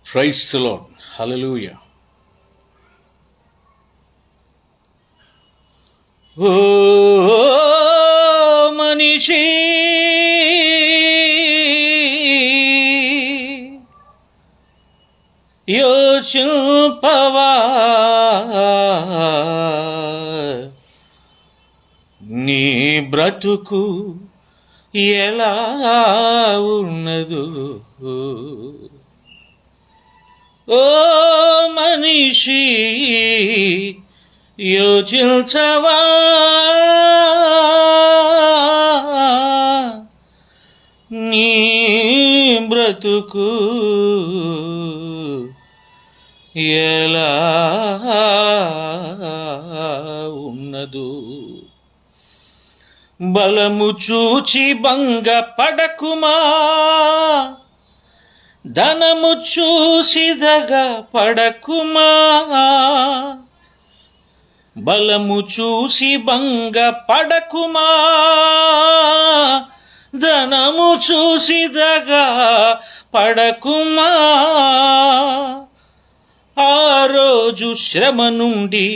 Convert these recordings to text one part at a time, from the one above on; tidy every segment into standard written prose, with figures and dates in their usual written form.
Praise the lord. Hallelujah. ఓ మనిషి, యోచింపవా, నీ బ్రతుకు ఎలా ఉన్నదు. ఓ మనిషి, యోచించవా, నీ బ్రతుకు ఎలా ఉన్నదు. బలము చూచి భంగ పడకుమా, ధనము చూసి దగ పడకుమా. బలము చూసి భంగ పడకుమా, ధనము చూసి దగ పడకుమా. ఆ రోజు శ్రమ నుండి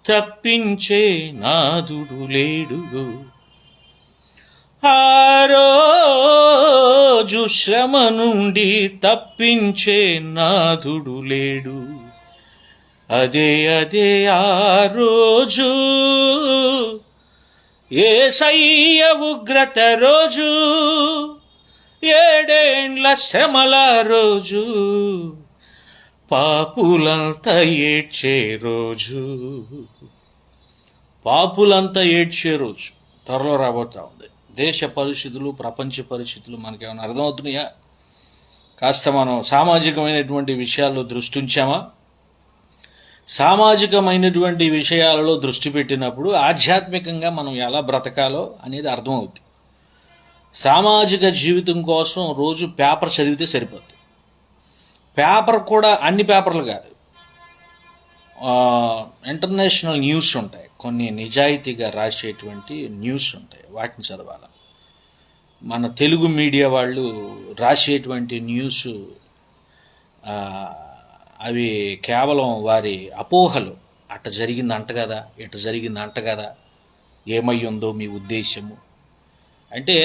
తప్పించే నాదుడు లేడు. ఆ రోజు శ్రమ నుండి తప్పించే నాదుడు లేడు. అదే ఆ రోజు, యేసయ్య ఉగ్రత రోజు, 7 ఏండ్ల శ్రమల రోజు, పాపులంతా ఏడ్చే రోజు. పాపులంతా ఏడ్చే రోజు త్వరలో రాబోతా ఉంది. దేశ పరిస్థితులు, ప్రపంచ పరిస్థితులు మనకేమైనా అర్థమవుతున్నాయా? కాస్త మనం సామాజికమైనటువంటి విషయాల్లో దృష్టి ఉంచామా? సామాజికమైనటువంటి విషయాలలో దృష్టి పెట్టినప్పుడు ఆధ్యాత్మికంగా మనం ఎలా బ్రతకాలో అనేది అర్థమవుతుంది. సామాజిక జీవితం కోసం రోజు పేపర్ చదివితే సరిపోతుంది. పేపర్ కూడా అన్ని పేపర్లు కాదు, ఇంటర్నేషనల్ న్యూస్ ఉంటాయి, కొన్ని నిజాయితీగా రాసేటువంటి న్యూస్ ఉంటాయి, వాటిని చదవాలి. మన తెలుగు మీడియా వాళ్ళు రాసేటువంటి న్యూస్ అవి కేవలం వారి అపోహలు. అట్ట జరిగింది అంట కదా, ఇట జరిగింది అంట కదా, ఏమై ఉందో మీ ఉద్దేశము అంటే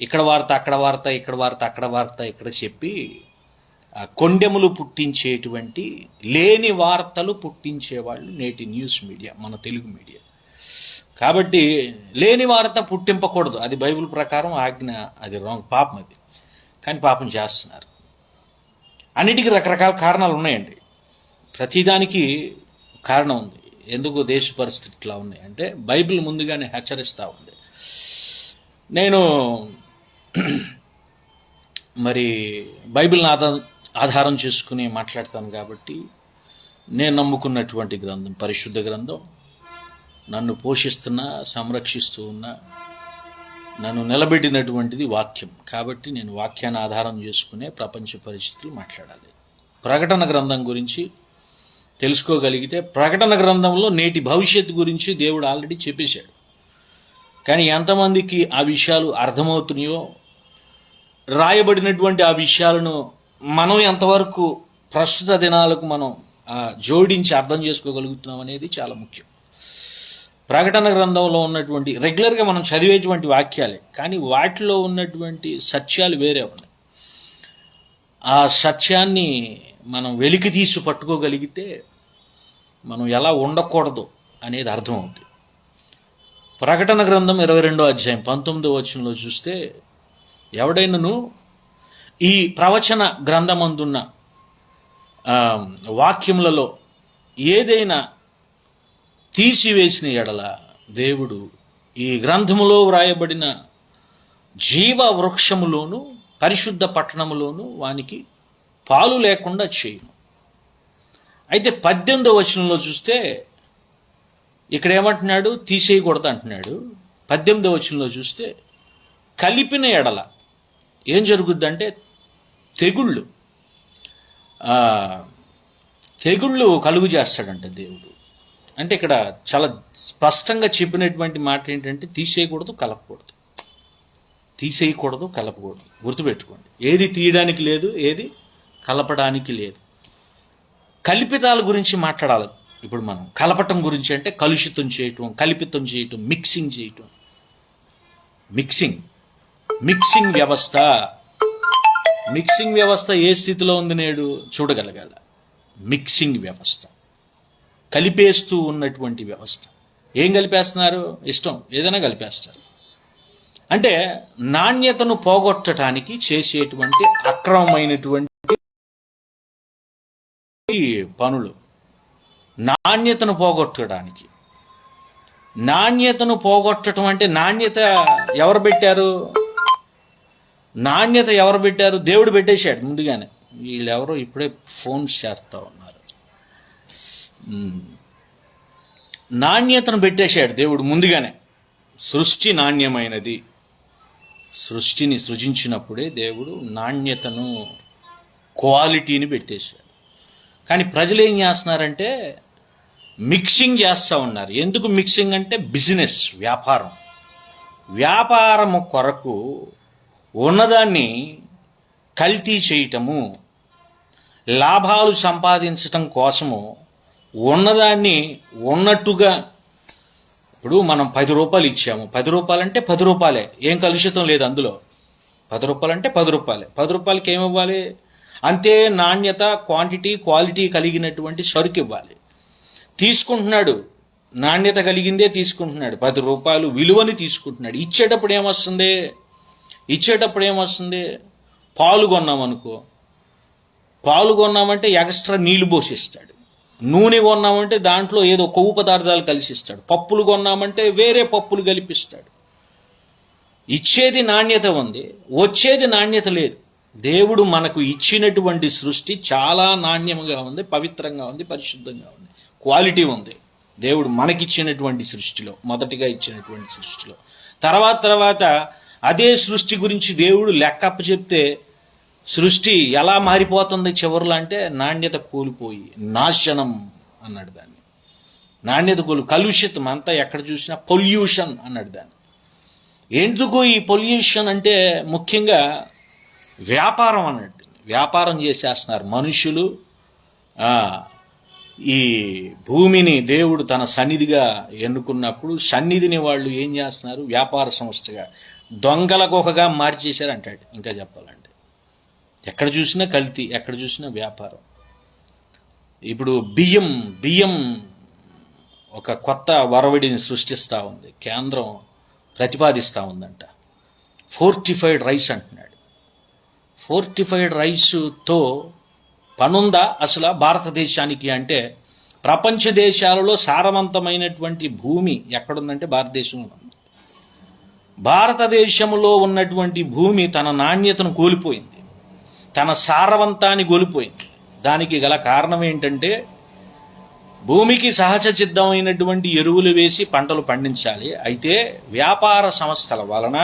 ఇక్కడ వార్త అక్కడ వార్త, ఇక్కడ వార్త అక్కడ వార్త, ఇక్కడ చెప్పి కొండెములు పుట్టించేటువంటి లేని వార్తలు పుట్టించేవాళ్ళు నేటి న్యూస్ మీడియా, మన తెలుగు మీడియా. కాబట్టి లేని వార్త పుట్టింపకూడదు, అది బైబిల్ ప్రకారం ఆజ్ఞ, అది రాంగ్, పాపం అది. కానీ పాపం చేస్తున్నారు. అన్నిటికీ రకరకాల కారణాలు ఉన్నాయండి, ప్రతిదానికి కారణం ఉంది. ఎందుకు దేశ పరిస్థితి ఇట్లా ఉన్నాయి అంటే బైబిల్ ముందుగానే హెచ్చరిస్తూ ఉంది. నేను మరి బైబిల్ని ఆధారం చేసుకుని మాట్లాడతాను కాబట్టి నేను నమ్ముకున్నటువంటి గ్రంథం పరిశుద్ధ గ్రంథం, నన్ను పోషిస్తున్నా, సంరక్షిస్తూ ఉన్నా, నన్ను నిలబెట్టినటువంటిది వాక్యం. కాబట్టి నేను వాక్యాన్ని ఆధారం చేసుకునే ప్రపంచ పరిస్థితులు మాట్లాడాలి. ప్రకటన గ్రంథం గురించి తెలుసుకోగలిగితే ప్రకటన గ్రంథంలో నేటి భవిష్యత్తు గురించి దేవుడు ఆల్రెడీ చెప్పేశాడు. కానీ ఎంతమందికి ఆ విషయాలు అర్థమవుతున్నాయో, రాయబడినటువంటి ఆ విషయాలను మనం ఎంతవరకు ప్రస్తుత దినాలకు మనం జోడించి అర్థం చేసుకోగలుగుతున్నాం అనేది చాలా ముఖ్యం. ప్రకటన గ్రంథంలో ఉన్నటువంటి రెగ్యులర్గా మనం చదివేటువంటి వాక్యాలే, కానీ వాటిలో ఉన్నటువంటి సత్యాలు వేరే ఉన్నాయి. ఆ సత్యాన్ని మనం వెలికి తీసి పట్టుకోగలిగితే మనం ఎలా ఉండకూడదు అనేది అర్థమవుతుంది. ప్రకటన గ్రంథం 22వ అధ్యాయం 19వ వచనంలో చూస్తే, ఎవడైనాను ఈ ప్రవచన గ్రంథమందున్న వాక్యములలో ఏదైనా తీసివేసిన ఎడల దేవుడు ఈ గ్రంథములో వ్రాయబడిన జీవ వృక్షములోను పరిశుద్ధ పట్టణములోను వానికి పాలు లేకుండా చేయను. అయితే 18వ వచనంలో చూస్తే ఇక్కడ ఏమంటున్నాడు? తీసేయకూడదు అంటున్నాడు. 18వ వచనంలో చూస్తే కలిపిన ఎడల ఏం జరుగుద్దంటే తెగుళ్ళు కలుగు చేస్తాడంట దేవుడు. అంటే ఇక్కడ చాలా స్పష్టంగా చెప్పినటువంటి మాట ఏంటంటే తీసేయకూడదు, కలపకూడదు. తీసేయకూడదు, కలపకూడదు. గుర్తుపెట్టుకోండి, ఏది తీయడానికి లేదు, ఏది కలపడానికి లేదు. కల్పితాల గురించి మాట్లాడాలి ఇప్పుడు మనం. కలపటం గురించి అంటే కలుషితం చేయటం, కల్పితం చేయటం, మిక్సింగ్ చేయటం. మిక్సింగ్ వ్యవస్థ ఏ స్థితిలో ఉంది నేడు చూడగలగాల. మిక్సింగ్ వ్యవస్థ, కలిపేస్తూ ఉన్నటువంటి వ్యవస్థ. ఏం కలిపేస్తున్నారు? ఇష్టం ఏదైనా కలిపేస్తారు. అంటే నాణ్యతను పోగొట్టడానికి చేసేటువంటి అక్రమమైనటువంటి పనులు. నాణ్యతను పోగొట్టడం అంటే నాణ్యత ఎవరు పెట్టారు? దేవుడు పెట్టేశాడు ముందుగానే. వీళ్ళెవరో ఇప్పుడే ఫోన్స్ చేస్తూ ఉన్నారు. నాణ్యతను పెట్టేశాడు దేవుడు ముందుగానే. సృష్టి నాణ్యమైనది. సృష్టిని సృజించినప్పుడే దేవుడు నాణ్యతను, క్వాలిటీని పెట్టేశాడు. కానీ ప్రజలు ఏం చేస్తున్నారంటే మిక్సింగ్ చేస్తూ ఉన్నారు. ఎందుకు మిక్సింగ్ అంటే బిజినెస్, వ్యాపారము కొరకు ఉన్నదాన్ని కల్తీ చేయటము, లాభాలు సంపాదించటం కోసము ఉన్నదాన్ని ఉన్నట్టుగా. ఇప్పుడు మనం 10 రూపాయలు ఇచ్చాము. 10 రూపాయలు అంటే 10 రూపాయలే, ఏం కలుషితం లేదు అందులో. 10 రూపాయలు అంటే 10 రూపాయలే. 10 రూపాయలకి ఏమివ్వాలి? అంతే నాణ్యత, క్వాలిటీ కలిగినటువంటి సరుకు ఇవ్వాలి. తీసుకుంటున్నాడు, నాణ్యత కలిగిందే తీసుకుంటున్నాడు. 10 రూపాయలు విలువని తీసుకుంటున్నాడు. ఇచ్చేటప్పుడు ఏమొస్తుంది? పాలు కొన్నామంటే ఎక్స్ట్రా నీళ్లు పోసిస్తాడు. నూనె కొన్నామంటే దాంట్లో ఏదో కొవ్వు పదార్థాలు కలిసిస్తాడు. పప్పులు కొన్నామంటే వేరే పప్పులు కలిపిస్తాడు. ఇచ్చేది నాణ్యత ఉంది, వచ్చేది నాణ్యత లేదు. దేవుడు మనకు ఇచ్చినటువంటి సృష్టి చాలా నాణ్యముగా ఉంది, పవిత్రంగా ఉంది, పరిశుద్ధంగా ఉంది, క్వాలిటీ ఉంది. దేవుడు మనకిచ్చినటువంటి సృష్టిలో, మొదటిగా ఇచ్చినటువంటి సృష్టిలో. తర్వాత అదే సృష్టి గురించి దేవుడు లెక్కప్ప చెప్తే సృష్టి ఎలా మారిపోతుంది చివరిలో అంటే నాణ్యత కూలిపోయి నాశనం అన్నాడు దాన్ని. నాణ్యత కలుషితం అంతా ఎక్కడ చూసినా పొల్యూషన్ అన్నాడు దాన్ని. ఎందుకు ఈ పొల్యూషన్ అంటే ముఖ్యంగా వ్యాపారం అన్నట్టు. వ్యాపారం చేసేస్తున్నారు మనుషులు. ఈ భూమిని దేవుడు తన సన్నిధిగా ఎన్నుకున్నప్పుడు సన్నిధిని వాళ్ళు ఏం చేస్తున్నారు? వ్యాపార సంస్థగా, దొంగల గుహగా మార్చేశారు అంటాడు. ఇంకా చెప్పాలంటే ఎక్కడ చూసినా కల్తీ, ఎక్కడ చూసినా వ్యాపారం. ఇప్పుడు బియ్యం ఒక కొత్త వరవడిని సృష్టిస్తూ ఉంది. కేంద్రం ప్రతిపాదిస్తూ ఉందంట. ఫోర్టిఫైడ్ రైస్ అంటున్నాడు. ఫోర్టిఫైడ్ రైస్తో పనుందా అసలు భారతదేశానికి? అంటే ప్రపంచ దేశాలలో సారవంతమైనటువంటి భూమి ఎక్కడుందంటే భారతదేశంలో ఉంది. భారతదేశంలో ఉన్నటువంటి భూమి తన నాణ్యతను కోల్పోయింది, తన సారవంతాన్ని కోల్పోయింది. దానికి గల కారణం ఏంటంటే భూమికి సహజ సిద్ధమైనటువంటి ఎరువులు వేసి పంటలు పండించాలి. అయితే వ్యాపార సంస్థల వలన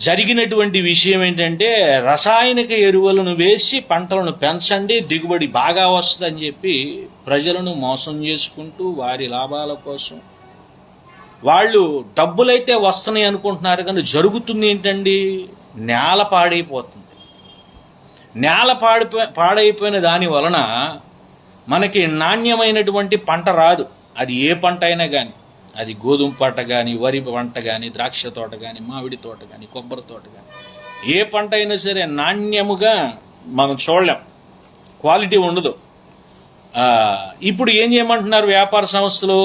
జరిగినటువంటి విషయం ఏంటంటే రసాయనిక ఎరువులను వేసి పంటలను పెంచండి, దిగుబడి బాగా వస్తుందని చెప్పి ప్రజలను మోసం చేసుకుంటూ వారి లాభాల కోసం వాళ్ళు డబ్బులైతే వస్తున్నాయి అనుకుంటున్నారు. కానీ జరుగుతుంది ఏంటండి? నేల పాడైపోతుంది. నేల పాడైపోయిన దాని వలన మనకి నాణ్యమైనటువంటి పంట రాదు. అది ఏ పంట అయినా కానీ, అది గోధుమ పంట కానీ, వరి పంట కానీ, ద్రాక్ష తోట కానీ, మామిడి తోట కానీ, కొబ్బరి తోట కానీ, ఏ పంట అయినా సరే నాణ్యముగా మనం చూడలేం, క్వాలిటీ ఉండదు. ఇప్పుడు ఏం చేయమంటున్నారు వ్యాపార సంస్థలు?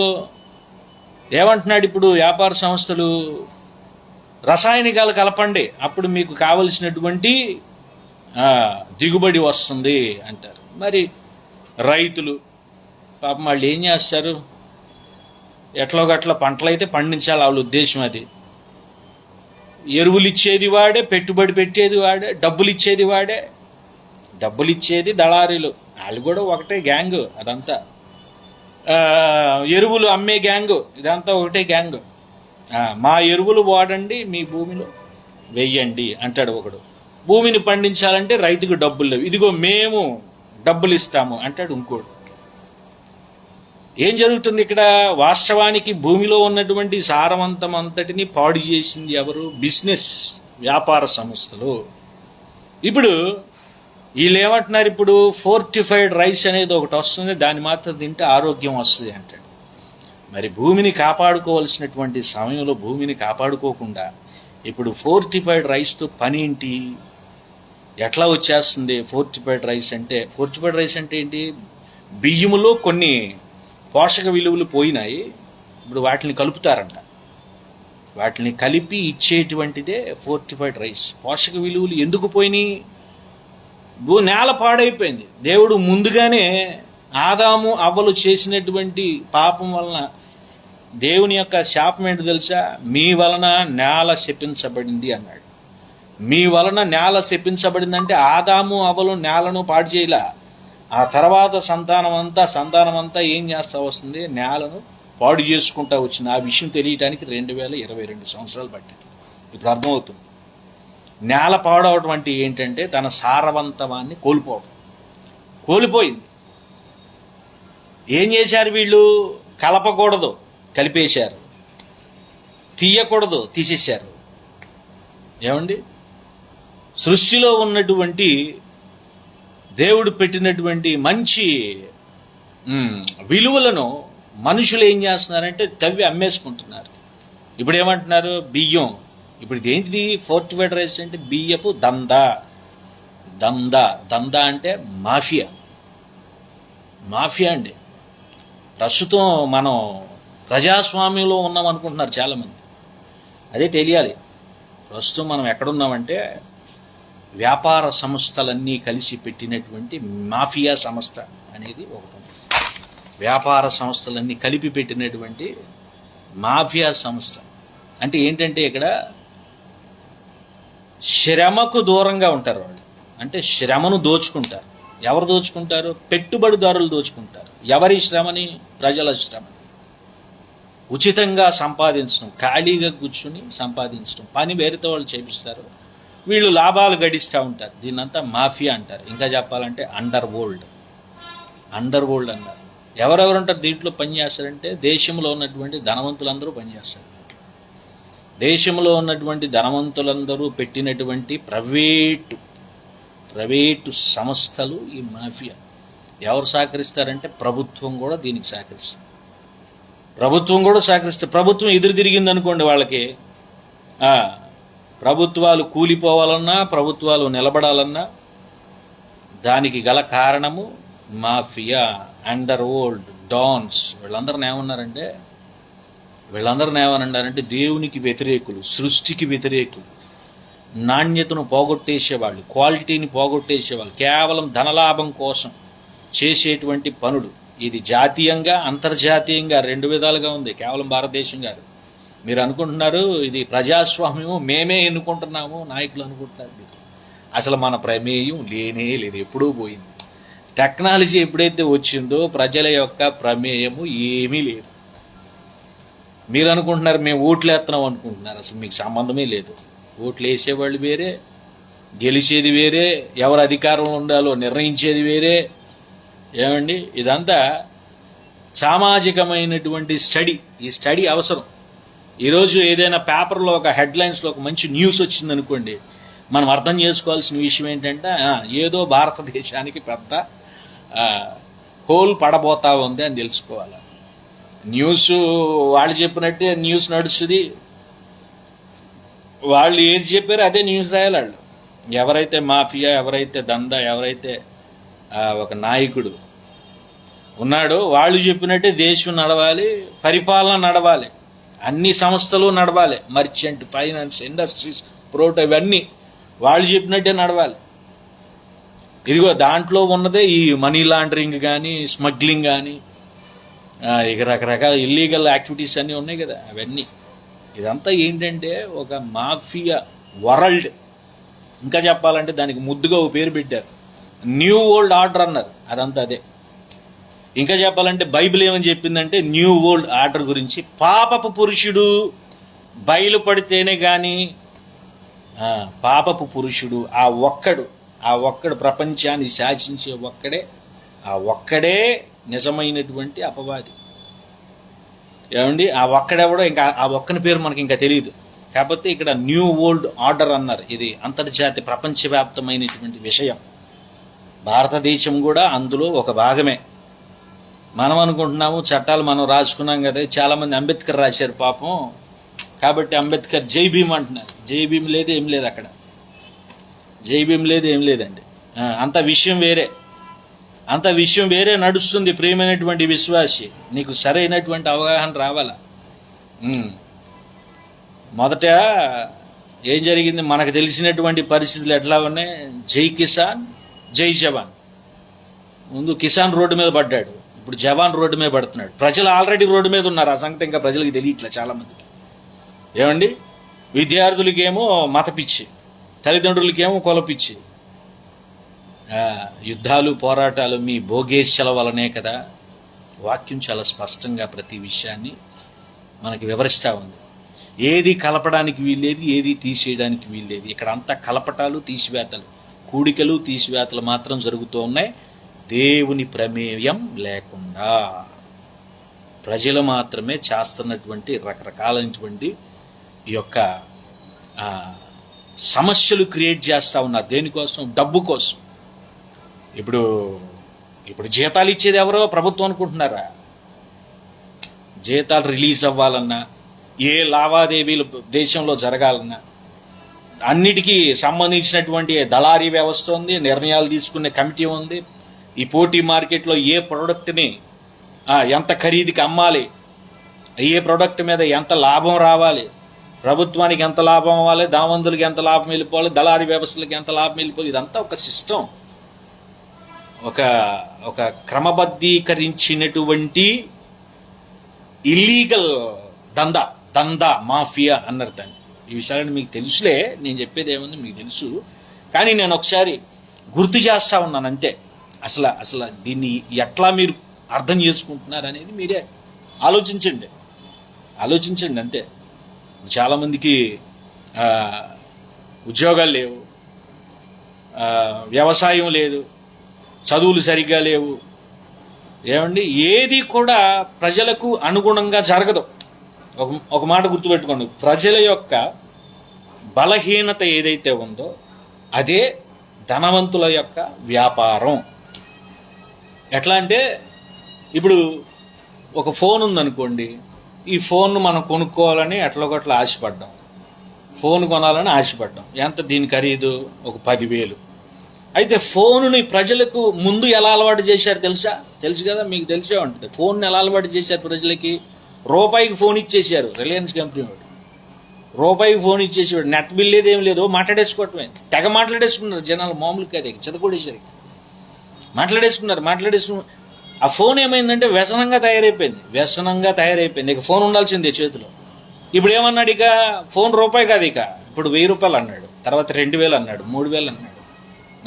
ఇప్పుడు వ్యాపార సంస్థలు రసాయనికాలు కలపండి, అప్పుడు మీకు కావలసినటువంటి దిగుబడి వస్తుంది అంటారు. మరి రైతులు పాపం వాళ్ళు ఏం చేస్తారు? ఎట్లోగట్ల పంటలు అయితే పండించాలి, వాళ్ళ ఉద్దేశం అది. ఎరువులు ఇచ్చేది వాడే, పెట్టుబడి పెట్టేది వాడే, డబ్బులు ఇచ్చేది దళారీలు. వాళ్ళు కూడా ఒకటే గ్యాంగ్, అదంతా ఎరువులు అమ్మే గ్యాంగు, ఇదంతా ఒకటే గ్యాంగ్. మా ఎరువులు వాడండి, మీ భూమిలో వెయ్యండి అంటాడు ఒకడు. భూమిని పండించాలంటే రైతుకు డబ్బులు లేవు, ఇదిగో మేము డబ్బులు ఇస్తాము అంటాడు ఇంకోడు. ఏం జరుగుతుంది ఇక్కడ? వాస్తవానికి భూమిలో ఉన్నటువంటి సారవంతం అంతటిని పాడు చేసింది ఎవరు? బిజినెస్, వ్యాపార సంస్థలు. ఇప్పుడు వీళ్ళు ఏమంటున్నారు? ఇప్పుడు ఫోర్టిఫైడ్ రైస్ అనేది ఒకటి వస్తుంది, దాన్ని మాత్రం తింటే ఆరోగ్యం వస్తుంది అంటాడు. మరి భూమిని కాపాడుకోవాల్సినటువంటి సమయంలో భూమిని కాపాడుకోకుండా ఇప్పుడు ఫోర్టిఫైడ్ రైస్తో పని ఏంటి? ఎట్లా వచ్చేస్తుంది ఫోర్టిఫైడ్ రైస్ అంటే? ఫోర్టిఫైడ్ రైస్ అంటే ఏంటి? బియ్యములో కొన్ని పోషక విలువలు పోయినాయి, ఇప్పుడు వాటిని కలుపుతారంట. వాటిని కలిపి ఇచ్చేటువంటిదే ఫోర్టిఫైడ్ రైస్. పోషక విలువలు ఎందుకు పోయినాయి? నేల పాడైపోయింది. దేవుడు ముందుగానే ఆదాము అవ్వలు చేసినటువంటి పాపం వలన దేవుని యొక్క శాపం ఏంటి తెలుసా? మీ వలన నేల శపించబడింది అన్నాడు. మీ వలన నేల శపించబడింది అంటే ఆదాము అవ్వలు నేలను పాడు చేయలే. ఆ తర్వాత సంతానం అంతా ఏం చేస్తా వస్తుంది? నేలను పాడు చేసుకుంటా వచ్చింది. ఆ విషయం తెలియటానికి 2022 సంవత్సరాలు పట్టింది. ఇప్పుడు అర్థమవుతుంది. నేల పాడవడం అంటే ఏంటంటే తన సారవంతమాన్ని కోల్పోయింది. ఏం చేశారు వీళ్ళు? కలపకూడదు, కలిపేశారు. తీయకూడదు, తీసేశారు. ఏమండి? సృష్టిలో ఉన్నటువంటి దేవుడు పెట్టినటువంటి మంచి విలువలను మనుషులు ఏం చేస్తున్నారంటే తవ్వి అమ్మేసుకుంటున్నారు. ఇప్పుడు ఏమంటున్నారు? బియ్యం. ఇప్పుడు ఇదేంటిది? ఫోర్టిఫైడ్ రైస్ అంటే బియ్యపు దందా అంటే మాఫియా అండి. ప్రస్తుతం మనం ప్రజాస్వామ్యంలో ఉన్నాం అనుకుంటున్నారు చాలామంది. అదే తెలియాలి. ప్రస్తుతం మనం ఎక్కడున్నామంటే వ్యాపార సంస్థలన్నీ కలిసి పెట్టినటువంటి మాఫియా సంస్థ అనేది ఒకటి ఉంది. వ్యాపార సంస్థలన్నీ కలిపి పెట్టినటువంటి మాఫియా సంస్థ అంటే ఏంటంటే ఇక్కడ శ్రమకు దూరంగా ఉంటారు వాళ్ళు. అంటే శ్రమను దోచుకుంటారు. ఎవరు దోచుకుంటారు? పెట్టుబడిదారులు దోచుకుంటారు. ఎవరి శ్రమని? ప్రజల శ్రమని. ఉచితంగా సంపాదించడం, ఖాళీగా కూర్చుని సంపాదించడం, పని వేరేతో వాళ్ళు చేపిస్తారు, వీళ్ళు లాభాలు గడిస్తూ ఉంటారు. దీన్నంతా మాఫియా అంటారు. ఇంకా చెప్పాలంటే అండర్ వరల్డ్ అన్నారు. ఎవరెవరు ఉంటారు దీంట్లో పనిచేస్తారంటే దేశంలో ఉన్నటువంటి ధనవంతులందరూ పనిచేస్తారు. దేశంలో ఉన్నటువంటి ధనవంతులందరూ పెట్టినటువంటి ప్రైవేటు సంస్థలు ఈ మాఫియా. ఎవరు సహకరిస్తారంటే ప్రభుత్వం కూడా దీనికి సహకరిస్తుంది. ప్రభుత్వం ఎదురు తిరిగింది అనుకోండి వాళ్ళకి, ప్రభుత్వాలు కూలిపోవాలన్నా ప్రభుత్వాలు నిలబడాలన్నా దానికి గల కారణము మాఫియా, అండర్ వరల్డ్, డాన్స్. వీళ్ళందరిని ఏమన్నారంటే దేవునికి వ్యతిరేకులు, సృష్టికి వ్యతిరేకులు, నాణ్యతను పోగొట్టేసేవాళ్ళు, క్వాలిటీని పోగొట్టేసేవాళ్ళు, కేవలం ధనలాభం కోసం చేసేటువంటి పనులు. ఇది జాతీయంగా అంతర్జాతీయంగా 2 విధాలుగా ఉంది, కేవలం భారతదేశం కాదు. మీరు అనుకుంటున్నారు ఇది ప్రజాస్వామ్యము, మేమే ఎన్నుకుంటున్నాము నాయకులు అనుకుంటున్నారు. అసలు మన ప్రమేయం లేనే లేదు, ఎప్పుడూ పోయింది. టెక్నాలజీ ఎప్పుడైతే వచ్చిందో ప్రజల యొక్క ప్రమేయము ఏమీ లేదు. మీరు అనుకుంటున్నారు మేము ఓట్లు వేస్తున్నాం అనుకుంటున్నారు. అసలు మీకు సంబంధమే లేదు. ఓట్లు వేసేవాళ్ళు వేరే, గెలిచేది వేరే, ఎవరు అధికారంలో ఉండాలో నిర్ణయించేది వేరే. ఏమండి? ఇదంతా సామాజికమైనటువంటి స్టడీ. ఈ స్టడీ అవసరం. ఈరోజు ఏదైనా పేపర్లో ఒక హెడ్లైన్స్లో ఒక మంచి న్యూస్ వచ్చిందనుకోండి, మనం అర్థం చేసుకోవాల్సిన విషయం ఏంటంటే ఏదో భారతదేశానికి పెద్ద హోల్ పడబోతా ఉంది అని తెలుసుకోవాలి. న్యూస్ వాళ్ళు చెప్పినట్టే న్యూస్ నడుస్తుంది. వాళ్ళు ఏది చెప్పారో అదే న్యూస్ రాయాలి వాళ్ళు. ఎవరైతే మాఫియా, ఎవరైతే దందా, ఎవరైతే ఒక నాయకుడు ఉన్నాడో వాళ్ళు చెప్పినట్టే దేశం నడవాలి, పరిపాలన నడవాలి, అన్ని సంస్థలు నడవాలి. మర్చెంట్, ఫైనాన్స్, ఇండస్ట్రీస్, ప్రోటో, ఇవన్నీ వాళ్ళు చెప్పినట్టే నడవాలి. ఇదిగో దాంట్లో ఉన్నదే ఈ మనీ లాండరింగ్ కానీ, స్మగ్లింగ్ కానీ, ఇక రకరకాల ఇల్లీగల్ యాక్టివిటీస్ అన్నీ ఉన్నాయి కదా, అవన్నీ. ఇదంతా ఏంటంటే ఒక మాఫియా వరల్డ్. ఇంకా చెప్పాలంటే దానికి ముద్దుగా ఓ పేరు పెట్టారు, న్యూ వరల్డ్ ఆర్డర్ అన్నారు. అదంతా అదే. ఇంకా చెప్పాలంటే బైబిల్ ఏమని చెప్పిందంటే న్యూ వరల్డ్ ఆర్డర్ గురించి, పాపపు పురుషుడు బయలుపడితేనే కానీ, పాపపు పురుషుడు ఆ ఒక్కడు ప్రపంచాన్ని శాసించే ఒక్కడే నిజమైనటువంటి అపవాది. ఏమండి ఆ ఒక్కడెవడో ఇంకా ఆ ఒక్కని పేరు మనకి ఇంకా తెలియదు. కాకపోతే ఇక్కడ న్యూ వరల్డ్ ఆర్డర్ అన్నారు. ఇది అంతర్జాతీయ ప్రపంచవ్యాప్తమైనటువంటి విషయం. భారతదేశం కూడా అందులో ఒక భాగమే. మనం అనుకుంటున్నాము చట్టాలు మనం రాసుకున్నాం కదా, చాలామంది అంబేద్కర్ రాశారు పాపం, కాబట్టి అంబేద్కర్ జై భీమ్ అంటున్నారు. జై భీమ్ లేదు, ఏం లేదు అక్కడ. జై భీమ్ లేదు, ఏం లేదండి. అంత విషయం వేరే నడుస్తుంది. ప్రియమైనటువంటి విశ్వాసి, నీకు సరైనటువంటి అవగాహన రావాలా. మొదట ఏం జరిగింది, మనకు తెలిసినటువంటి పరిస్థితులు ఎట్లా ఉన్నాయి. జై కిసాన్ జై జవాన్. ముందు కిసాన్ రోడ్డు మీద పడ్డాడు, ఇప్పుడు జవాన్ రోడ్డు మీద పడుతున్నాడు. ప్రజలు ఆల్రెడీ రోడ్డు మీద ఉన్నారు, ఆ సంగతి ఇంకా ప్రజలకు తెలియట్లే చాలామందికి. ఏమండి, విద్యార్థులకేమో మత పిచ్చి, తల్లిదండ్రులకేమో కుల పిచ్చి. యుద్ధాలు పోరాటాలు మీ భోగేశ్వల వలనే కదా. వాక్యం చాలా స్పష్టంగా ప్రతి విషయాన్ని మనకి వివరిస్తూ ఉంది. ఏది కలపడానికి వీల్లేదు, ఏది తీసేయడానికి వీల్లేదు. ఇక్కడ అంతా కలపటాలు తీసివేతలు, కూడికలు తీసివేతలు మాత్రం జరుగుతూ ఉన్నాయి. దేవుని ప్రమేయం లేకుండా ప్రజలు మాత్రమే చేస్తున్నటువంటి రకరకాలైనటువంటి ఈ యొక్క సమస్యలు క్రియేట్ చేస్తూ ఉన్నారు. దేనికోసం? డబ్బు కోసం. ఇప్పుడు జీతాలు ఇచ్చేది ఎవరో? ప్రభుత్వం అనుకుంటున్నారా? జీతాలు రిలీజ్ అవ్వాలన్నా, ఏ లావాదేవీలు దేశంలో జరగాలన్నా, అన్నిటికీ సంబంధించినటువంటి దళారీ వ్యవస్థ ఉంది, నిర్ణయాలు తీసుకునే కమిటీ ఉంది. ఈ పోటీ మార్కెట్లో ఏ ప్రోడక్ట్ని ఎంత ఖరీదుకి అమ్మాలి, ఏ ప్రోడక్ట్ మీద ఎంత లాభం రావాలి, ప్రభుత్వానికి ఎంత లాభం అవ్వాలి, దామందులకి ఎంత లాభం వెళ్ళిపోవాలి, దళారీ వ్యవస్థలకి ఎంత లాభం వెళ్ళిపోవాలి. ఇదంతా ఒక సిస్టమ్, ఒక క్రమబద్ధీకరించినటువంటి ఇల్లీగల్ దందా మాఫియా అన్నారు దాన్ని. ఈ విషయాలను మీకు తెలుసులే, నేను చెప్పేది ఏముంది మీకు తెలుసు. కానీ నేను ఒకసారి గుర్తు చేస్తా ఉన్నాను అంతే. అసలు దీన్ని ఎట్లా మీరు అర్థం చేసుకుంటున్నారు అనేది మీరే ఆలోచించండి అంతే. చాలామందికి ఉద్యోగాలు లేవు, వ్యవసాయం లేదు, చదువులు సరిగ్గా లేవు. ఏమండి, ఏది కూడా ప్రజలకు అనుగుణంగా జరగదు. ఒక మాట గుర్తుపెట్టుకోండి, ప్రజల యొక్క బలహీనత ఏదైతే ఉందో అదే ధనవంతుల యొక్క వ్యాపారం. ఎట్లా అంటే, ఇప్పుడు ఒక ఫోన్ ఉందనుకోండి, ఈ ఫోన్ను మనం కొనుక్కోవాలని ఎట్లొకట్లా ఆశపడ్డాం, ఫోన్ కొనాలని ఆశపడ్డాం. ఎంత దీని ఖరీదు? ఒక 10,000. అయితే ఫోనుని ప్రజలకు ముందు ఎలా అలవాటు చేశారు తెలుసు కదా, మీకు తెలిసే ఉంటుంది. ఫోన్ ఎలా అలవాటు చేశారు ప్రజలకి? రూపాయికి ఫోన్ ఇచ్చేసారు. రిలయన్స్ కంపెనీ వాడు రూపాయికి ఫోన్ ఇచ్చేసేవాడు. నెట్ బిల్ ఏదేం లేదు, మాట్లాడేసుకోవటమే. తెగ మాట్లాడేసుకున్నారు జనాలు, మామూలు కాదు, చెదకొడేసరికి మాట్లాడేసుకున్నారు. ఆ ఫోన్ ఏమైందంటే వ్యసనంగా తయారైపోయింది. ఇక ఫోన్ ఉండాల్సిందే చేతిలో. ఇప్పుడు ఏమన్నాడు, ఇక ఫోన్ రూపాయి కాదు, ఇక ఇప్పుడు 1000 రూపాయలు అన్నాడు, తర్వాత 2000 అన్నాడు, 3000 అన్నాడు,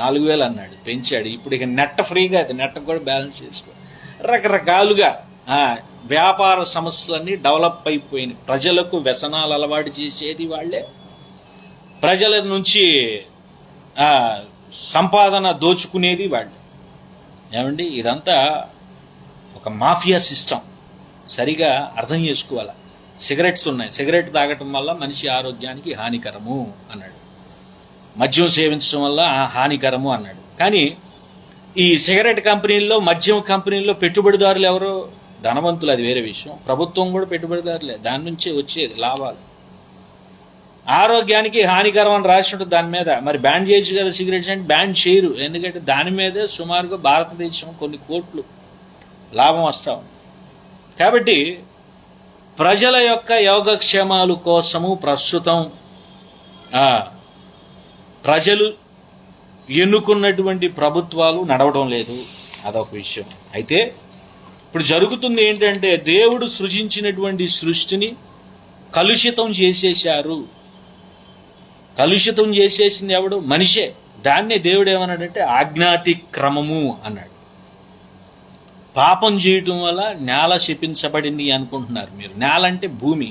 4000 అన్నాడు, పెంచాడు. ఇప్పుడు ఇక నెట్ ఫ్రీగా, అది నెట్ కూడా బ్యాలెన్స్ చేసుకో. రకరకాలుగా వ్యాపార సమస్యలన్నీ డెవలప్ అయిపోయినాయి. ప్రజలకు వ్యసనాలు అలవాటు చేసేది వాళ్ళే, ప్రజల నుంచి సంపాదన దోచుకునేది వాళ్ళు. ఏమండి, ఇదంతా ఒక మాఫియా సిస్టమ్. సరిగా అర్థం చేసుకోవాలి. సిగరెట్స్ ఉన్నాయి, సిగరెట్ తాగటం వల్ల మనిషి ఆరోగ్యానికి హానికరము అన్నాడు, మద్యం సేవించడం వల్ల హానికరము అన్నాడు. కానీ ఈ సిగరెట్ కంపెనీల్లో, మద్యం కంపెనీల్లో పెట్టుబడిదారులు ఎవరు? ధనవంతులు, అది వేరే విషయం. ప్రభుత్వం కూడా పెట్టుబడిదారులే, దాని నుంచే వచ్చేది లాభాలు. ఆరోగ్యానికి హానికరం అని రాసి ఉంటుంది దాని మీద. మరి బ్యాన్ చేయొచ్చు కదా సిగరెట్స్ అంటే, బ్యాన్ చేయరు. ఎందుకంటే దాని మీదే సుమారుగా భారతదేశం కొన్ని కోట్లు లాభం వస్తా ఉంది. కాబట్టి ప్రజల యొక్క యోగక్షేమాలు కోసము ప్రస్తుతం ప్రజలు ఎన్నుకున్నటువంటి ప్రభుత్వాలు నడవడం లేదు, అదొక విషయం. అయితే ఇప్పుడు జరుగుతుంది ఏంటంటే, దేవుడు సృజించినటువంటి సృష్టిని కలుషితం చేసేశారు. కలుషితం చేసేసింది ఎవడు? మనిషే. దాన్నే దేవుడు ఏమన్నాడంటే ఆజ్ఞాతిక్రమము అన్నాడు. పాపం చేయటం వల్ల నేల శపించబడింది అనుకుంటున్నారు మీరు. నేల అంటే భూమి.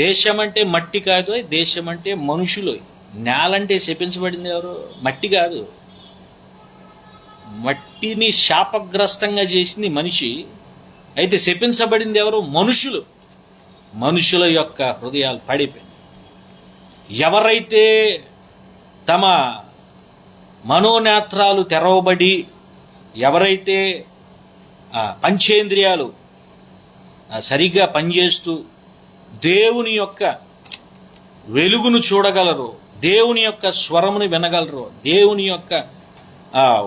దేశం అంటే మట్టి కాదు, దేశం అంటే మనుషులు. నేల అంటే శపించబడింది ఎవరు? మట్టి కాదు. మట్టిని శాపగ్రస్తంగా చేసింది మనిషి. అయితే శపించబడింది ఎవరు? మనుషులు. మనుషుల యొక్క హృదయాలు పడిపోయి, ఎవరైతే తమ మనోనేత్రాలు తెరవబడి, ఎవరైతే పంచేంద్రియాలు సరిగ్గా పనిచేస్తూ దేవుని యొక్క వెలుగును చూడగలరు, దేవుని యొక్క స్వరమును వినగలరు, దేవుని యొక్క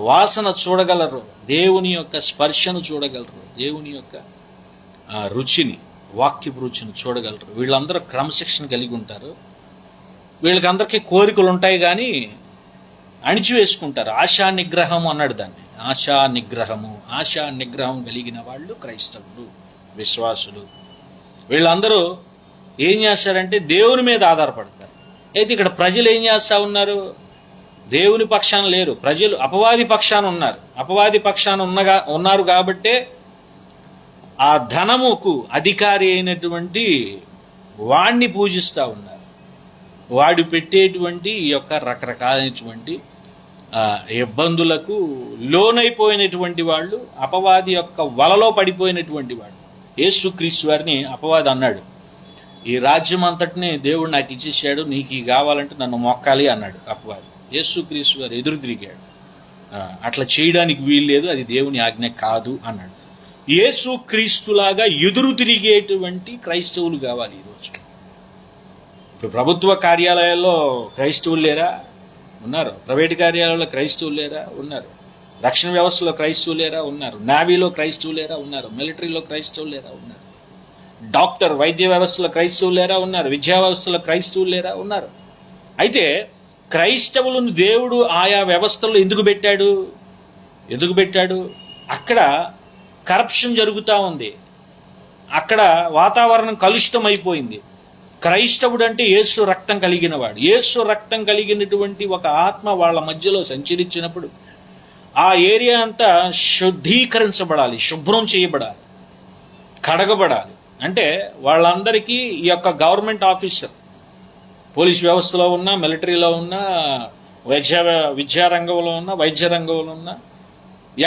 వాసన చూడగలరు, దేవుని యొక్క స్పర్శను చూడగలరు, దేవుని యొక్క రుచిని, వాక్యపు రుచిని చూడగలరు. వీళ్ళందరూ క్రమశిక్షణ కలిగి ఉంటారు. వీళ్ళకందరికీ కోరికలు ఉంటాయి కానీ అణిచివేసుకుంటారు. ఆశా నిగ్రహం అన్నాడు దాన్ని. ఆశా నిగ్రహం కలిగిన వాళ్ళు క్రైస్తవులు, విశ్వాసులు. వీళ్ళందరూ ఏం చేస్తారంటే దేవుని మీద ఆధారపడతారు. అయితే ఇక్కడ ప్రజలు ఏం చేస్తా ఉన్నారు? దేవుని పక్షాన లేరు, ప్రజలు అపవాది పక్షాన ఉన్నారు. అపవాది పక్షాన ఉన్నారు కాబట్టే ఆ ధనముకు అధికారి అయినటువంటి వాణ్ణి పూజిస్తూ ఉన్నారు. వాడు పెట్టేటువంటి ఈ యొక్క రకరకాలైనటువంటి ఇబ్బందులకు లోనైపోయినటువంటి వాళ్ళు, అపవాది యొక్క వలలో పడిపోయినటువంటి వాళ్ళు. యేసుక్రీస్తు వారిని అపవాది అన్నాడు, ఈ రాజ్యం అంతటిని దేవుడు నాకు ఇచ్చేసాడు, నీకు ఈ కావాలంటే నన్ను మొక్కాలి అన్నాడు అపవాది. యేసుక్రీస్తు వారు ఎదురు తిరిగాడు, అట్లా చేయడానికి వీలు లేదు, అది దేవుని ఆజ్ఞ కాదు అన్నాడు. యేసుక్రీస్తులాగా ఎదురు తిరిగేటువంటి క్రైస్తవులు కావాలి ఈరోజు. ఇప్పుడు ప్రభుత్వ కార్యాలయాల్లో క్రైస్తవులు లేరా? ఉన్నారు. ప్రైవేట్ కార్యాలయాల్లో క్రైస్తవులు లేరా? ఉన్నారు. రక్షణ వ్యవస్థలో క్రైస్తవులు లేరా? ఉన్నారు. నేవీలో క్రైస్తవులు లేరా? ఉన్నారు. మిలిటరీలో క్రైస్తవులు లేరా? ఉన్నారు. డాక్టర్ వైద్య వ్యవస్థలో క్రైస్తవులు లేరా? ఉన్నారు. విద్యా వ్యవస్థలో క్రైస్తవులు లేరా? ఉన్నారు. అయితే క్రైస్తవులను దేవుడు ఆయా వ్యవస్థల్లో ఎందుకు పెట్టాడు? అక్కడ కరప్షన్ జరుగుతూ ఉంది, అక్కడ వాతావరణం కలుషితం అయిపోయింది. క్రైస్తవుడు అంటే యేసు రక్తం కలిగిన వాడు. యేసు రక్తం కలిగినటువంటి ఒక ఆత్మ వాళ్ళ మధ్యలో సంచరించినప్పుడు ఆ ఏరియా అంతా శుద్ధీకరించబడాలి, శుభ్రం చేయబడాలి, కడగబడాలి. అంటే వాళ్ళందరికీ ఈ యొక్క గవర్నమెంట్ ఆఫీసర్, పోలీస్ వ్యవస్థలో ఉన్నా, మిలిటరీలో ఉన్నా, విద్యారంగంలో ఉన్నా, వైద్య రంగంలో ఉన్నా,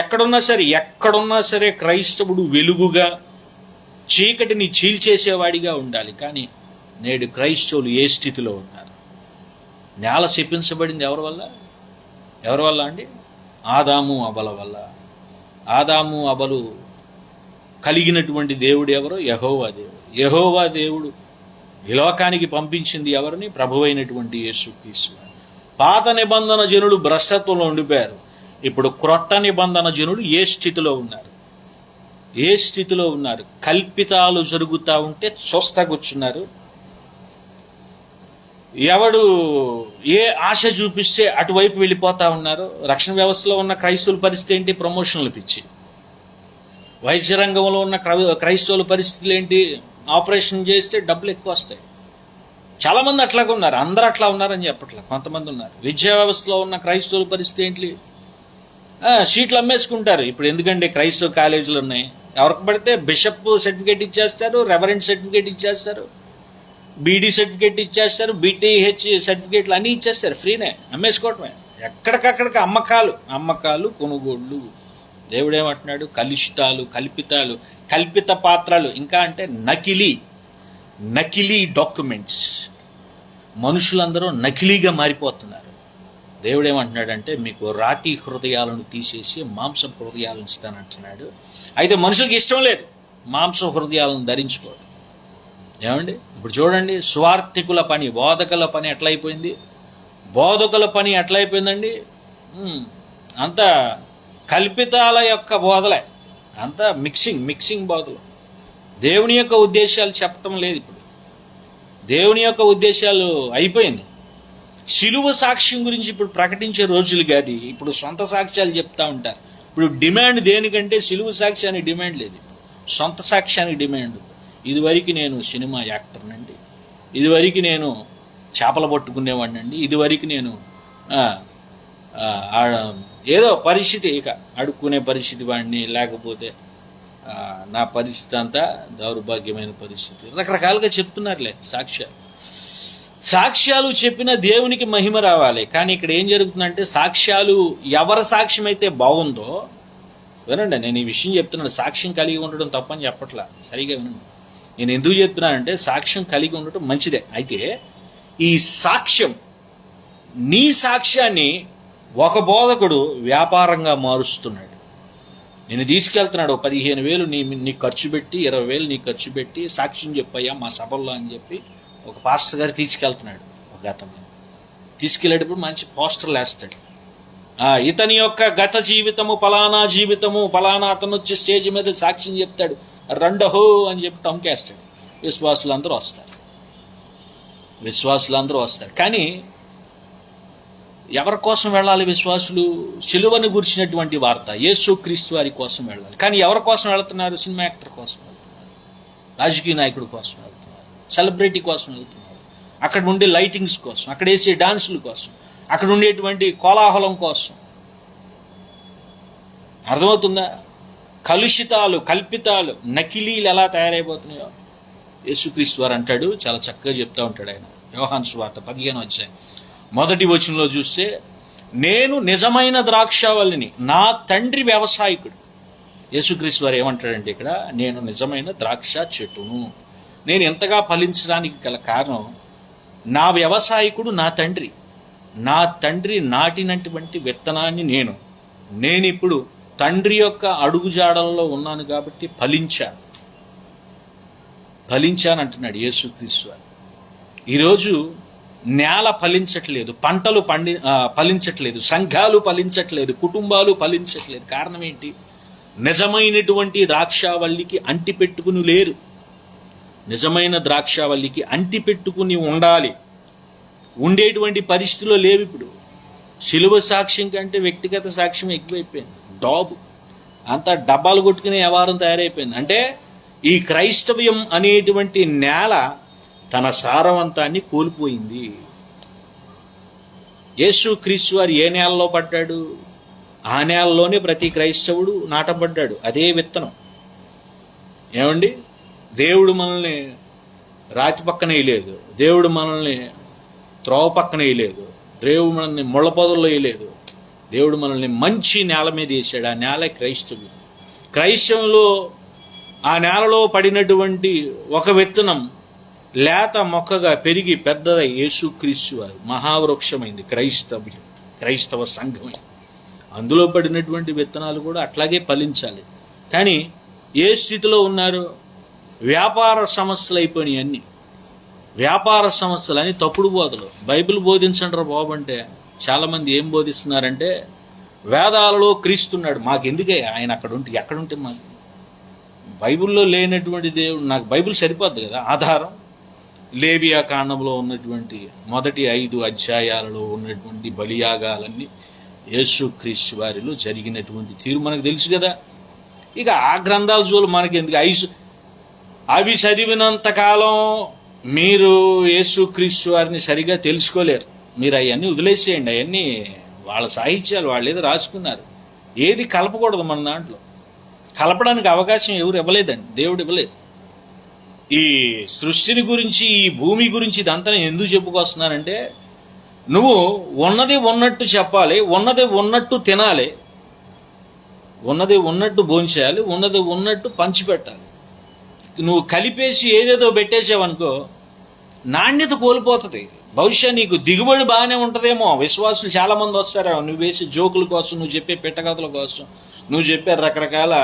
ఎక్కడున్నా సరే క్రైస్తవుడు వెలుగుగా, చీకటిని చీల్చేసేవాడిగా ఉండాలి. కానీ నేడు క్రైస్తవులు ఏ స్థితిలో ఉన్నారు? నేల శపించబడింది ఎవరి వల్ల అండి? ఆదాము అబల వల్ల. ఆదాము అబలు కలిగినటువంటి దేవుడు ఎవరు? యెహోవా దేవుడు ఈ లోకానికి పంపించింది ఎవరిని? ప్రభువైనటువంటి యేసుక్రీస్తు. పాత నిబంధన జనులు భ్రష్టత్వంలో ఉండిపోయారు. ఇప్పుడు క్రొత్త నిబంధన జనులు ఏ స్థితిలో ఉన్నారు? కల్పితాలు జరుగుతూ ఉంటే చూస్తా కూర్చున్నారు. ఎవడు ఏ ఆశ చూపిస్తే అటువైపు వెళ్ళిపోతా ఉన్నారు. రక్షణ వ్యవస్థలో ఉన్న క్రైస్తవుల పరిస్థితి ఏంటి? ప్రమోషన్లు పిచ్చి. వైద్య రంగంలో ఉన్న క్రైస్తవుల పరిస్థితులు ఏంటి? ఆపరేషన్ చేస్తే డబ్బులు ఎక్కువ వస్తాయి. చాలామంది అట్లాగే ఉన్నారు. అందరూ అట్లా ఉన్నారని చెప్పట్లా, కొంతమంది ఉన్నారు. విద్యా వ్యవస్థలో ఉన్న క్రైస్తవుల పరిస్థితి ఏంటి? సీట్లు అమ్మేసుకుంటారు. ఇప్పుడు ఎందుకంటే క్రైస్తవ కాలేజీలు ఉన్నాయి, ఎవరికి పడితే బిషప్ సర్టిఫికేట్ ఇచ్చేస్తారు, రెవరెంట్ సర్టిఫికేట్ ఇచ్చేస్తారు, బీడీ సర్టిఫికేట్ ఇచ్చేస్తారు, బీటీహెచ్ సర్టిఫికేట్లు అన్నీ ఇచ్చేస్తారు. ఫ్రీనే, అమ్మేసుకోవటమే. ఎక్కడికక్కడికి అమ్మకాలు కొనుగోళ్ళు. దేవుడేమంటున్నాడు? కలుషితాలు, కల్పిత పాత్రలు, ఇంకా అంటే నకిలీ డాక్యుమెంట్స్. మనుషులందరూ నకిలీగా మారిపోతున్నారు. దేవుడేమంటున్నాడంటే మీకు రాతి హృదయాలను తీసేసి మాంస హృదయాలను ఇస్తానంటున్నాడు. అయితే మనుషులకు ఇష్టం లేదు మాంస హృదయాలను ధరించుకోవడం. ఏమండి, ఇప్పుడు చూడండి, స్వార్థికుల పని, బోధకుల పని ఎట్లయిపోయిందండి? అంత కల్పితాల యొక్క బోధలే, అంతా మిక్సింగ్ బోధలు. దేవుని యొక్క ఉద్దేశాలు చెప్పటం లేదు. ఇప్పుడు దేవుని యొక్క ఉద్దేశాలు అయిపోయింది. శిలువ సాక్ష్యం గురించి ఇప్పుడు ప్రకటించే రోజులు కాదు. ఇప్పుడు సొంత సాక్ష్యాలు చెప్తా ఉంటారు. ఇప్పుడు డిమాండ్ దేనికంటే శిలువ సాక్ష్యానికి డిమాండ్ లేదు, సొంత సాక్ష్యానికి డిమాండ్. ఇదివరకు నేను సినిమా యాక్టర్నండి, ఇదివరకు నేను చేపలు పట్టుకునేవాడినండి, ఇదివరకు నేను ఏదో పరిస్థితి, ఇక అడుక్కునే పరిస్థితి వాడిని, లేకపోతే నా పరిస్థితి అంతా దౌర్భాగ్యమైన పరిస్థితి. రకరకాలుగా చెప్తున్నారులే సాక్ష్యాలు చెప్పిన దేవునికి మహిమ రావాలి. కానీ ఇక్కడ ఏం జరుగుతుందంటే సాక్ష్యాలు, ఎవరి సాక్ష్యం అయితే బాగుందో వినండి, నేను ఈ విషయం చెప్తున్నాను. సాక్ష్యం కలిగి ఉండడం తప్పని చెప్పట్లా, సరిగా వినండి. నేను ఎందుకు చెప్తున్నానంటే సాక్ష్యం కలిగి ఉండటం మంచిదే. అయితే ఈ సాక్ష్యం, నీ సాక్ష్యాన్ని ఒక బోధకుడు వ్యాపారంగా మారుస్తున్నాడు. నేను తీసుకెళ్తున్నాడు 15,000 నీకు ఖర్చు పెట్టి, 20,000 నీకు ఖర్చు పెట్టి సాక్ష్యం చెప్పయ్యా మా సభల్లో అని చెప్పి ఒక పాస్టర్ గారు తీసుకెళ్తున్నాడు. ఒక అతను తీసుకెళ్ళేటప్పుడు మంచి పోస్టర్లు వేస్తాడు. ఇతని యొక్క గత జీవితము పలానా జీవితము, పలానా అతను వచ్చి స్టేజ్ మీద సాక్ష్యం చెప్తాడు, రండహో అని చెప్పి టంకేస్తాడు. విశ్వాసులందరూ వస్తారు. కానీ ఎవరి కోసం వెళ్ళాలి విశ్వాసులు? సిలువను గురించినటువంటి వార్త, యేసుక్రీస్తు వారి కోసం వెళ్ళాలి. కానీ ఎవరి కోసం వెళ్తున్నారు? సినిమా యాక్టర్ కోసం వెళ్తున్నారు, రాజకీయ నాయకుడి కోసం వెళ్తున్నారు, సెలబ్రిటీ కోసం వెళ్తున్నారు, అక్కడ ఉండే లైటింగ్స్ కోసం, అక్కడ వేసే డాన్సుల కోసం, అక్కడ ఉండేటువంటి కోలాహలం కోసం. అర్థమవుతుందా? కలుషితాలు, కల్పితాలు, నకిలీలు ఎలా తయారైపోతున్నాయో యేసుక్రీస్తు వారు అంటాడు, చాలా చక్కగా చెప్తా ఉంటాడు ఆయన. యోహాను సువార్త 15వ అధ్యాయం 1వ వచనంలో చూస్తే, నేను నిజమైన ద్రాక్షావల్లిని, నా తండ్రి వ్యవసాయకుడు. యేసుక్రీస్తు వారు ఏమంటాడంటే ఇక్కడ, నేను నిజమైన ద్రాక్ష చెట్టును. నేను ఎంతగా ఫలించడానికి గల కారణం, నా వ్యవసాయకుడు నా తండ్రి. నా తండ్రి నాటినటువంటి విత్తనాన్ని నేను ఇప్పుడు తండ్రి యొక్క అడుగుజాడల్లో ఉన్నాను కాబట్టి ఫలించానంటున్నాడు యేసుక్రీస్తు వారు. ఈరోజు నేల ఫలించట్లేదు, పంటలు ఫలించట్లేదు, సంఘాలు ఫలించట్లేదు, కుటుంబాలు ఫలించట్లేదు. కారణం ఏంటి? నిజమైనటువంటి ద్రాక్షావల్లికి అంటిపెట్టుకుని లేరు. నిజమైన ద్రాక్షావల్లికి అంటిపెట్టుకుని ఉండాలి. ఉండేటువంటి పరిస్థితుల్లో లేవు. ఇప్పుడు సిలువ సాక్ష్యం కంటే వ్యక్తిగత సాక్ష్యం ఎక్కువైపోయింది. అంతా డబ్బాలు కొట్టుకునే వ్యవహారం తయారైపోయింది. అంటే ఈ క్రైస్తవ్యం అనేటువంటి నేల తన సారవంతాన్ని కోల్పోయింది. యేసుక్రీస్తు వారు ఏ నేలలో పడ్డాడు? ఆ నేలలోనే ప్రతి క్రైస్తవుడు నాటబడ్డాడు. అదే విత్తనం. ఏమండి, దేవుడు మనల్ని రాతి పక్కన వేయలేదు, దేవుడు మనల్ని త్రోవ పక్కన వేయలేదు, దేవుడు మనల్ని ముళ్ళ పొదల్లో వేయలేదు. దేవుడు మనల్ని మంచి నేల మీద వేసాడు. ఆ నేల క్రైస్తవ్యం. క్రైస్తవంలో ఆ నేలలో పడినటువంటి ఒక విత్తనం లేత మొక్కగా పెరిగి పెద్దదై యేసుక్రీస్తు వారు మహావృక్షమైంది క్రైస్తవ్యం, క్రైస్తవ సంఘమైంది. అందులో పడినటువంటి విత్తనాలు కూడా అట్లాగే ఫలించాలి. కానీ ఏ స్థితిలో ఉన్నారు? వ్యాపార సంస్థలు అయిపోయినాయి. అన్ని వ్యాపార సంస్థలు అని తప్పుడు బోధలు. బైబిల్ బోధించండి బాబు అంటే చాలామంది ఏం బోధిస్తున్నారంటే, వేదాలలో క్రీస్తున్నాడు, మాకెందుకే ఆయన అక్కడ ఉంటే, ఎక్కడుంటే మాకు బైబిల్లో లేనటువంటి దేవుడు. నాకు బైబిల్ సరిపోద్ది కదా ఆధారం. లేవియా కాండంలో ఉన్నటువంటి మొదటి 5 అధ్యాయాలలో ఉన్నటువంటి బలియాగాలన్నీ యేసుక్రీస్తు వారిలో జరిగినటువంటి తీరు మనకు తెలుసు కదా. ఇక ఆ గ్రంథాల జోలు మనకి ఎందుకు? అవి చదివినంతకాలం మీరు యేసుక్రీస్తు వారిని సరిగా తెలుసుకోలేరు. మీరు అవన్నీ వదిలేసేయండి. అవన్నీ వాళ్ళ సాహిత్యాలు, వాళ్ళు ఏదో రాసుకున్నారు. ఏది కలపకూడదు మన దాంట్లో. కలపడానికి అవకాశం ఎవరు ఇవ్వలేదండి, దేవుడు ఇవ్వలేదు. ఈ సృష్టిని గురించి, ఈ భూమి గురించి ఇదంతా నేను ఎందుకు చెప్పుకొస్తున్నానంటే, నువ్వు ఉన్నది ఉన్నట్టు చెప్పాలి, ఉన్నది ఉన్నట్టు తినాలి, ఉన్నది ఉన్నట్టు భోంచేయాలి, ఉన్నది ఉన్నట్టు పంచిపెట్టాలి. నువ్వు కలిపేసి ఏదేదో పెట్టేసావనుకో నాణ్యత కోల్పోతుంది. బహుశా నీకు దిగుబడి బాగానే ఉంటుందేమో, విశ్వాసులు చాలామంది వస్తారేమో నువ్వు వేసే జోకుల కోసం, నువ్వు చెప్పే పిట్టకథల కోసం, నువ్వు చెప్పే రకరకాల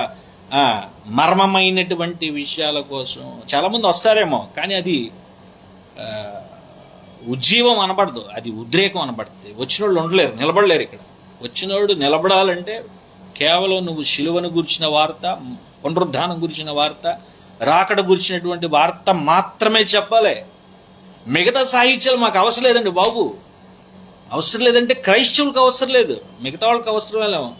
మర్మమైనటువంటి విషయాల కోసం చాలామంది వస్తారేమో. కానీ అది ఉజ్జీవం అనబడదు, అది ఉద్రేకం అనబడుతుంది. వచ్చినోళ్ళు ఉండలేరు, నిలబడలేరు. ఇక్కడ వచ్చినోడు నిలబడాలంటే కేవలం నువ్వు శిలువను గురించిన వార్త, పునరుద్ధానం గురించిన వార్త, రాకడ గురించినటువంటి వార్త మాత్రమే చెప్పాలి. మిగతా సాహిత్యాలు మాకు అవసరం లేదండి బాబు. అవసరం లేదంటే క్రైస్తవులకు అవసరం లేదు, మిగతా వాళ్ళకి అవసరమేమో.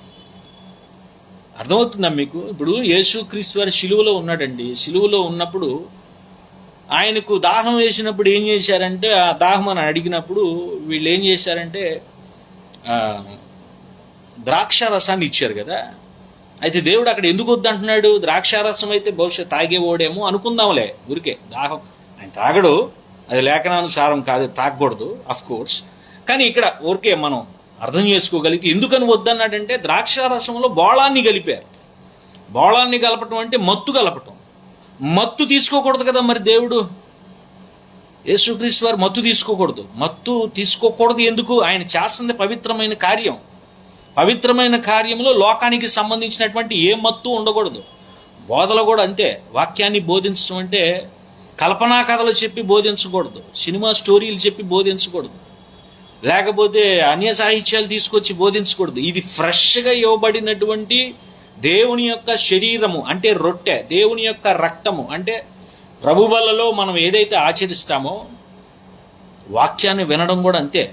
అర్థమవుతుందా మీకు? ఇప్పుడు యేసుక్రీస్తు వారి శిలువలో ఉన్నాడండి. శిలువలో ఉన్నప్పుడు ఆయనకు దాహం వేసినప్పుడు ఏం చేశారంటే, ఆ దాహం అని అడిగినప్పుడు వీళ్ళు ఏం చేశారంటే ద్రాక్షారసాన్ని ఇచ్చారు కదా. అయితే దేవుడు అక్కడ ఎందుకు వద్దంటున్నాడు? ద్రాక్షారసం అయితే బహుశా తాగేవాడేమో అనుకుందాంలే, ఊరికే. దాహం ఆయన తాగడు, అది లేఖనానుసారం కాదు, తాగకూడదు అఫ్ కోర్స్. కానీ ఇక్కడ ఊరికే మనం అర్థం చేసుకోగలిగితే ఎందుకని వద్దన్నాడంటే, ద్రాక్షారసంలో బోళాన్ని కలిపారు. బోళాన్ని కలపటం అంటే మత్తు కలపటం. మత్తు తీసుకోకూడదు కదా మరి దేవుడు. యేసుక్రీస్తు వారు మత్తు తీసుకోకూడదు. మత్తు తీసుకోకూడదు ఎందుకు? ఆయన చేస్తుంది పవిత్రమైన కార్యం. పవిత్రమైన కార్యంలో లోకానికి సంబంధించినటువంటి ఏ మత్తు ఉండకూడదు. బోధలు కూడా అంతే. వాక్యాన్ని బోధించడం అంటే కల్పనా కథలు చెప్పి బోధించకూడదు, సినిమా స్టోరీలు చెప్పి బోధించకూడదు, లేకపోతే అన్య సాహిత్యాలు తీసుకొచ్చి బోధించకూడదు. ఇది ఫ్రెష్గా ఇవ్వబడినటువంటి దేవుని యొక్క శరీరము అంటే రొట్టె, దేవుని యొక్క రక్తము అంటే ప్రభు బల్లలో మనం ఏదైతే ఆచరిస్తామో వాక్యాన్ని వినడం కూడా అంతే.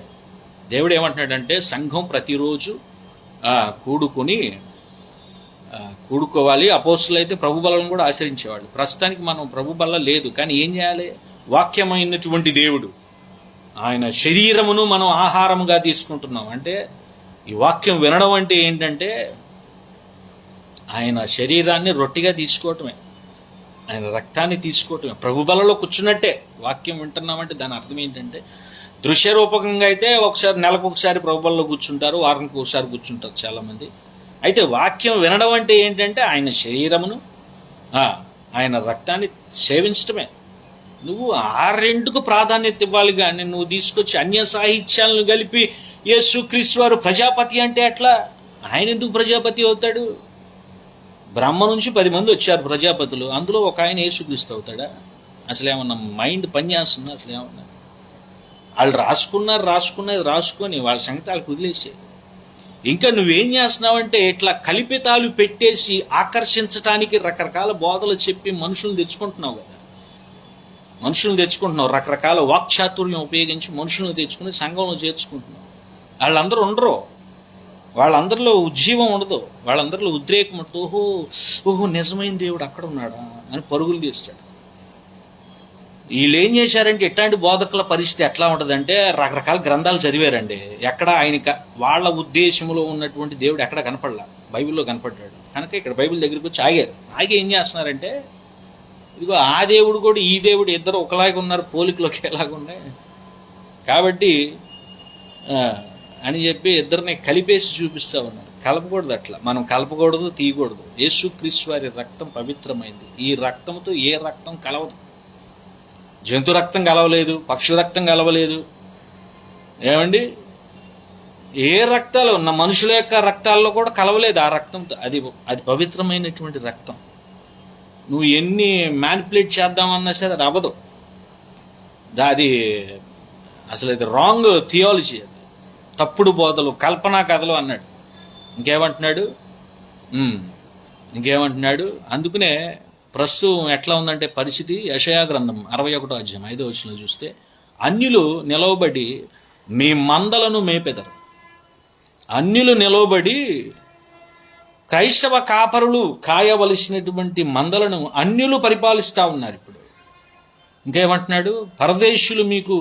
దేవుడు ఏమంటున్నాడంటే సంఘం ప్రతిరోజు కూడుకోవాలి. అపోస్తులు అయితే ప్రభు బలను కూడా ఆచరించేవాళ్ళు. ప్రస్తుతానికి మనం ప్రభు బల్ల లేదు, కానీ ఏం చేయాలి? వాక్యమైనటువంటి దేవుడు ఆయన శరీరమును మనం ఆహారముగా తీసుకుంటున్నాం. అంటే ఈ వాక్యం వినడం అంటే ఏంటంటే ఆయన శరీరాన్ని రొట్టిగా తీసుకోవటమే, ఆయన రక్తాన్ని తీసుకోవటమే. ప్రభు బలలో కూర్చున్నట్టే వాక్యం వింటున్నామంటే దాని అర్థం ఏంటంటే దృశ్య రూపకంగా అయితే ఒకసారి నెలకు ఒకసారి ప్రభు బలలో కూర్చుంటారు, వారానికి ఒకసారి కూర్చుంటారు చాలామంది. అయితే వాక్యం వినడం అంటే ఏంటంటే ఆయన శరీరమును ఆయన రక్తాన్ని సేవించటమే. నువ్వు ఆ రెండుకు ప్రాధాన్యత ఇవ్వాలి, కానీ నువ్వు తీసుకొచ్చి అన్య సాహిత్యాలను కలిపి యేసుక్రీస్తు వారు ప్రజాపతి అంటే ఎట్లా? ఆయన ఎందుకు ప్రజాపతి అవుతాడు? బ్రహ్మ నుంచి 10 మంది వచ్చారు ప్రజాపతులు, అందులో ఒక ఆయన యేసుక్రీస్తు అవుతాడా? అసలు ఏమన్నా మైండ్ పనిచేస్తుందా? అసలు ఏమన్నా వాళ్ళు రాసుకొని వాళ్ళ సంగతి వాళ్ళకి వదిలేసే. ఇంకా నువ్వేం చేస్తున్నావంటే ఇట్లా కల్పితాలు పెట్టేసి ఆకర్షించడానికి రకరకాల బోధలు చెప్పి మనుషులు తెచ్చుకుంటున్నావు కదా. రకరకాల వాక్చాతుర్యం ఉపయోగించి మనుషులను తెచ్చుకుని సంఘంలో చేర్చుకుంటున్నావు. వాళ్ళందరూ ఉండరు, వాళ్ళందరిలో ఉజ్జీవం ఉండదు, వాళ్ళందరిలో ఉద్రేకం ఉంటుంది. ఓహో నిజమైన దేవుడు అక్కడ ఉన్నాడా అని పరుగులు తీస్తాడు. వీళ్ళు ఏం చేశారంటే ఇట్లాంటి బోధకుల పరిస్థితి ఎట్లా ఉంటుందంటే రకరకాల గ్రంథాలు చదివారండి, ఎక్కడ ఆయన వాళ్ళ ఉద్దేశంలో ఉన్నటువంటి దేవుడు ఎక్కడ కనపడలా, బైబిల్లో కనపడ్డాడు. కనుక ఇక్కడ బైబిల్ దగ్గరికి వచ్చి ఆగి ఏం చేస్తున్నారంటే ఇదిగో ఆ దేవుడు కూడా ఈ దేవుడు ఇద్దరు ఒకలాగా ఉన్నారు, పోలికలు ఒకేలాగా ఉన్నాయి కాబట్టి అని చెప్పి ఇద్దరిని కలిపేసి చూపిస్తూ ఉన్నారు. కలపకూడదు, అట్లా మనం కలపకూడదు, తీయకూడదు. యేసుక్రీస్తు వారి రక్తం పవిత్రమైంది. ఈ రక్తంతో ఏ రక్తం కలవదు. జంతు రక్తం కలవలేదు, పక్షు రక్తం కలవలేదు, ఏమండి ఏ రక్తాలు ఉన్న మనుషుల యొక్క రక్తాల్లో కూడా కలవలేదు ఆ రక్తంతో. అది పవిత్రమైనటువంటి రక్తం. నువ్వు ఎన్ని మ్యానిపులేట్ చేద్దామన్నా సరే అది అవ్వదు. అది అసలు ఇది రాంగ్ థియాలజీ, అది తప్పుడు బోధలు, కల్పనా కథలు అన్నాడు. ఇంకేమంటున్నాడు అందుకనే ప్రస్తుతం ఎట్లా ఉందంటే పరిస్థితి, యెషయా గ్రంథం 61వ అధ్యాయం 5వ వచనంలో చూస్తే అన్యులు నిలవబడి మీ మందలను మేపెదరు. అన్యులు నిలవబడి క్రైస్తవ కాపరులు కాయవలసినటువంటి మందలను అన్యులు పరిపాలిస్తూ ఉన్నారు. ఇప్పుడు ఇంకేమంటున్నాడు, పరదేశులు మీకు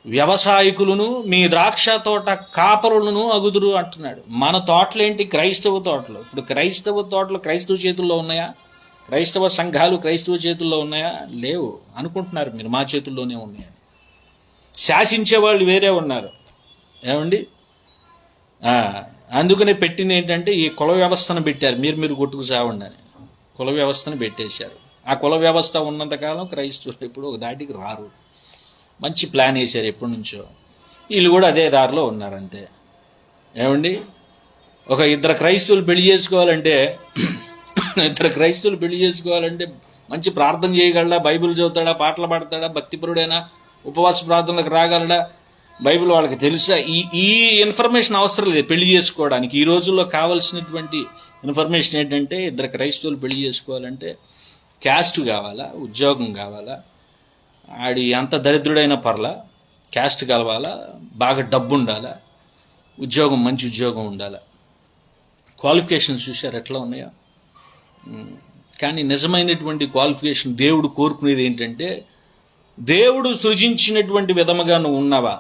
వ్యవసాయకులను మీ ద్రాక్ష తోట కాపరులను అగుదురు అంటున్నాడు. మన తోటలేంటి? క్రైస్తవ తోటలు. ఇప్పుడు క్రైస్తవ తోటలు క్రైస్తవ చేతుల్లో ఉన్నాయా? క్రైస్తవ సంఘాలు క్రైస్తవ చేతుల్లో ఉన్నాయా? లేవు. అనుకుంటున్నారు మీరు మా చేతుల్లోనే ఉన్నాయని. శాసించే వాళ్ళు వేరే ఉన్నారు, ఏమండి. అందుకనే పెట్టింది ఏంటంటే ఈ కుల వ్యవస్థను పెట్టారు. మీరు కొట్టుకు సావండి అని కుల వ్యవస్థను పెట్టేశారు. ఆ కుల వ్యవస్థ ఉన్నంతకాలం క్రైస్తవులు ఎప్పుడు ఒక దాటికి రారు. మంచి ప్లాన్ వేశారు ఎప్పటి నుంచో. వీళ్ళు కూడా అదే దారిలో ఉన్నారు అంతే, ఏమండి. ఒక ఇద్దరు క్రైస్తవులు పెళ్లి చేసుకోవాలంటే మంచి ప్రార్థన చేయగలడా, బైబిల్ చదువుతాడా, పాటలు పాడతాడా, భక్తిపరుడైనా, ఉపవాస ప్రార్థనలకు రాగలడా, బైబిల్ వాళ్ళకి తెలుసా? ఈ ఇన్ఫర్మేషన్ అవసరం లేదు పెళ్లి చేసుకోవడానికి. ఈ రోజుల్లో కావాల్సినటువంటి ఇన్ఫర్మేషన్ ఏంటంటే ఇద్దరు క్రైస్తవులు పెళ్లి చేసుకోవాలంటే క్యాస్ట్ కావాలా, ఉద్యోగం కావాలా, ఆడి ఎంత దరిద్రుడైన పర్లా క్యాస్ట్ కలవాలా, బాగా డబ్బు ఉండాలా, ఉద్యోగం మంచి ఉద్యోగం ఉండాలా. క్వాలిఫికేషన్స్ చూశారు ఎట్లా ఉన్నాయో. కానీ నిజమైనటువంటి క్వాలిఫికేషన్ దేవుడు కోరుకునేది ఏంటంటే దేవుడు సృజించినటువంటి విధముగా నువ్వు ఉన్నావా?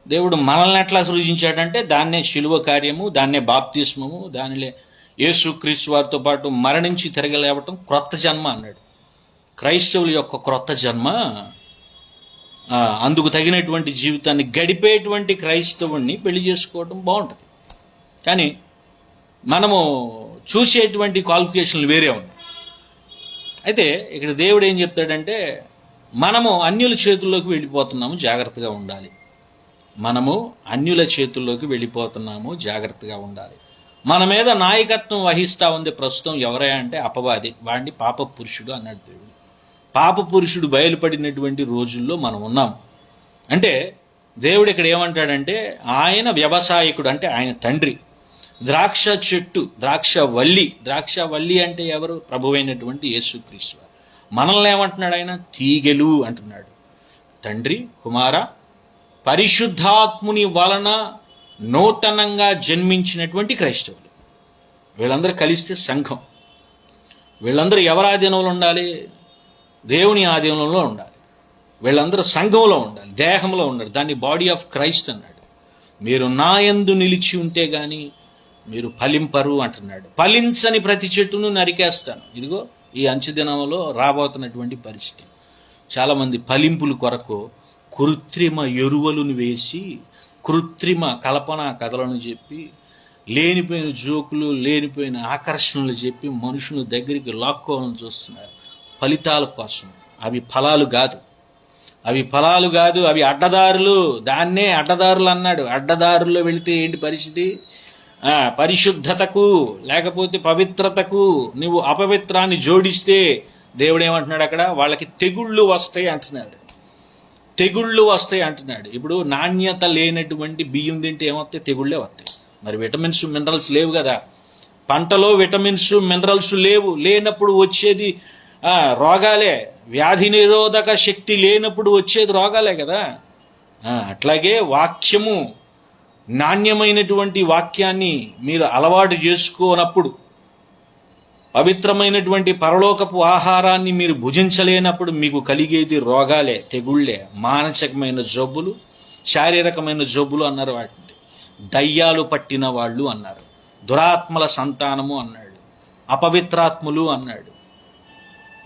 దేవుడు మనల్ని ఎట్లా సృజించాడంటే దాన్నే శిలువ కార్యము, దాన్నే బాప్తిస్మము, దానిలే యేసుక్రీస్తు వారితో పాటు మరణించి తిరగలేవటం క్రొత్త జన్మ అన్నాడు. క్రైస్తవుల యొక్క క్రొత్త జన్మ, అందుకు తగినటువంటి జీవితాన్ని గడిపేటువంటి క్రైస్తవుణ్ణి పెళ్లి చేసుకోవడం బాగుంటుంది. కానీ మనము చూసేటువంటి క్వాలిఫికేషన్లు వేరే ఉన్నాయి. అయితే ఇక్కడ దేవుడు ఏం చెప్తాడంటే, మనము అన్యుల చేతుల్లోకి వెళ్ళిపోతున్నాము, జాగ్రత్తగా ఉండాలి. మనము అన్యుల చేతుల్లోకి వెళ్ళిపోతున్నాము, జాగ్రత్తగా ఉండాలి. మన మీద నాయకత్వం వహిస్తూ ఉంది ప్రస్తుతం ఎవరై అంటే అపవాది. వాడిని పాప పురుషుడు అన్నాడు దేవుడు. పాప పురుషుడు బయలుపడినటువంటి రోజుల్లో మనం ఉన్నాం. అంటే దేవుడు ఇక్కడ ఏమంటాడంటే, ఆయన వ్యవసాయకుడు, అంటే ఆయన తండ్రి. ద్రాక్ష చెట్టు, ద్రాక్ష వల్లి అంటే ఎవరు? ప్రభువైనటువంటి యేసుక్రీస్తు. మనల్ని ఏమంటున్నాడు ఆయన? తీగెలు అంటున్నాడు. తండ్రి, కుమార, పరిశుద్ధాత్ముని వలన నూతనంగా జన్మించినటువంటి క్రైస్తవులు. వీళ్ళందరూ కలిస్తే సంఘం. వీళ్ళందరూ ఎవరి ఆధీనంలో ఉండాలి? దేవుని ఆధీనంలో ఉండాలి. వీళ్ళందరూ సంఘంలో ఉండాలి, దేహంలో ఉండాలి. దాన్ని బాడీ ఆఫ్ క్రైస్ట్ అన్నాడు. మీరు నా యందు నిలిచి ఉంటే గాని మీరు ఫలింపరు అంటున్నాడు. ఫలించని ప్రతి చెట్టును నరికేస్తాను. ఇదిగో ఈ అంచెదినంలో రాబోతున్నటువంటి పరిస్థితి. చాలామంది ఫలింపుల కొరకు కృత్రిమ ఎరువులను వేసి, కృత్రిమ కల్పన కథలను చెప్పి, లేనిపోయిన జోకులు, లేనిపోయిన ఆకర్షణలు చెప్పి మనుషుల దగ్గరికి లాక్కోవాలని చూస్తున్నారు ఫలితాల కోసం. అవి ఫలాలు కాదు, అవి అడ్డదారులు. దాన్నే అడ్డదారులు అన్నాడు. అడ్డదారుల్లో వెళితే ఏంటి పరిస్థితి? పరిశుద్ధతకు లేకపోతే పవిత్రతకు నువ్వు అపవిత్రాన్ని జోడిస్తే దేవుడు ఏమంటున్నాడు అక్కడ? వాళ్ళకి తెగుళ్ళు వస్తాయి అంటున్నాడు. ఇప్పుడు నాణ్యత లేనటువంటి బియ్యం తింటే ఏమవుతాయి? తెగుళ్ళే వస్తాయి. మరి విటమిన్స్ మినరల్స్ లేవు కదా. పంటలో విటమిన్స్ మినరల్స్ లేనప్పుడు వచ్చేది రోగాలే. వ్యాధి నిరోధక శక్తి లేనప్పుడు వచ్చేది రోగాలే కదా. అట్లాగే వాక్యము, నాణ్యమైనటువంటి వాక్యాన్ని మీరు అలవాటు చేసుకోనప్పుడు, పవిత్రమైనటువంటి పరలోకపు ఆహారాన్ని మీరు భుజించలేనప్పుడు మీకు కలిగేది రోగాలే, తెగుళ్లే, మానసికమైన జబ్బులు, శారీరకమైన జబ్బులు అన్నారు. వాటిని దయ్యాలు పట్టిన వాళ్ళు అన్నారు, దురాత్మల సంతానము అన్నాడు, అపవిత్రాత్ములు అన్నాడు.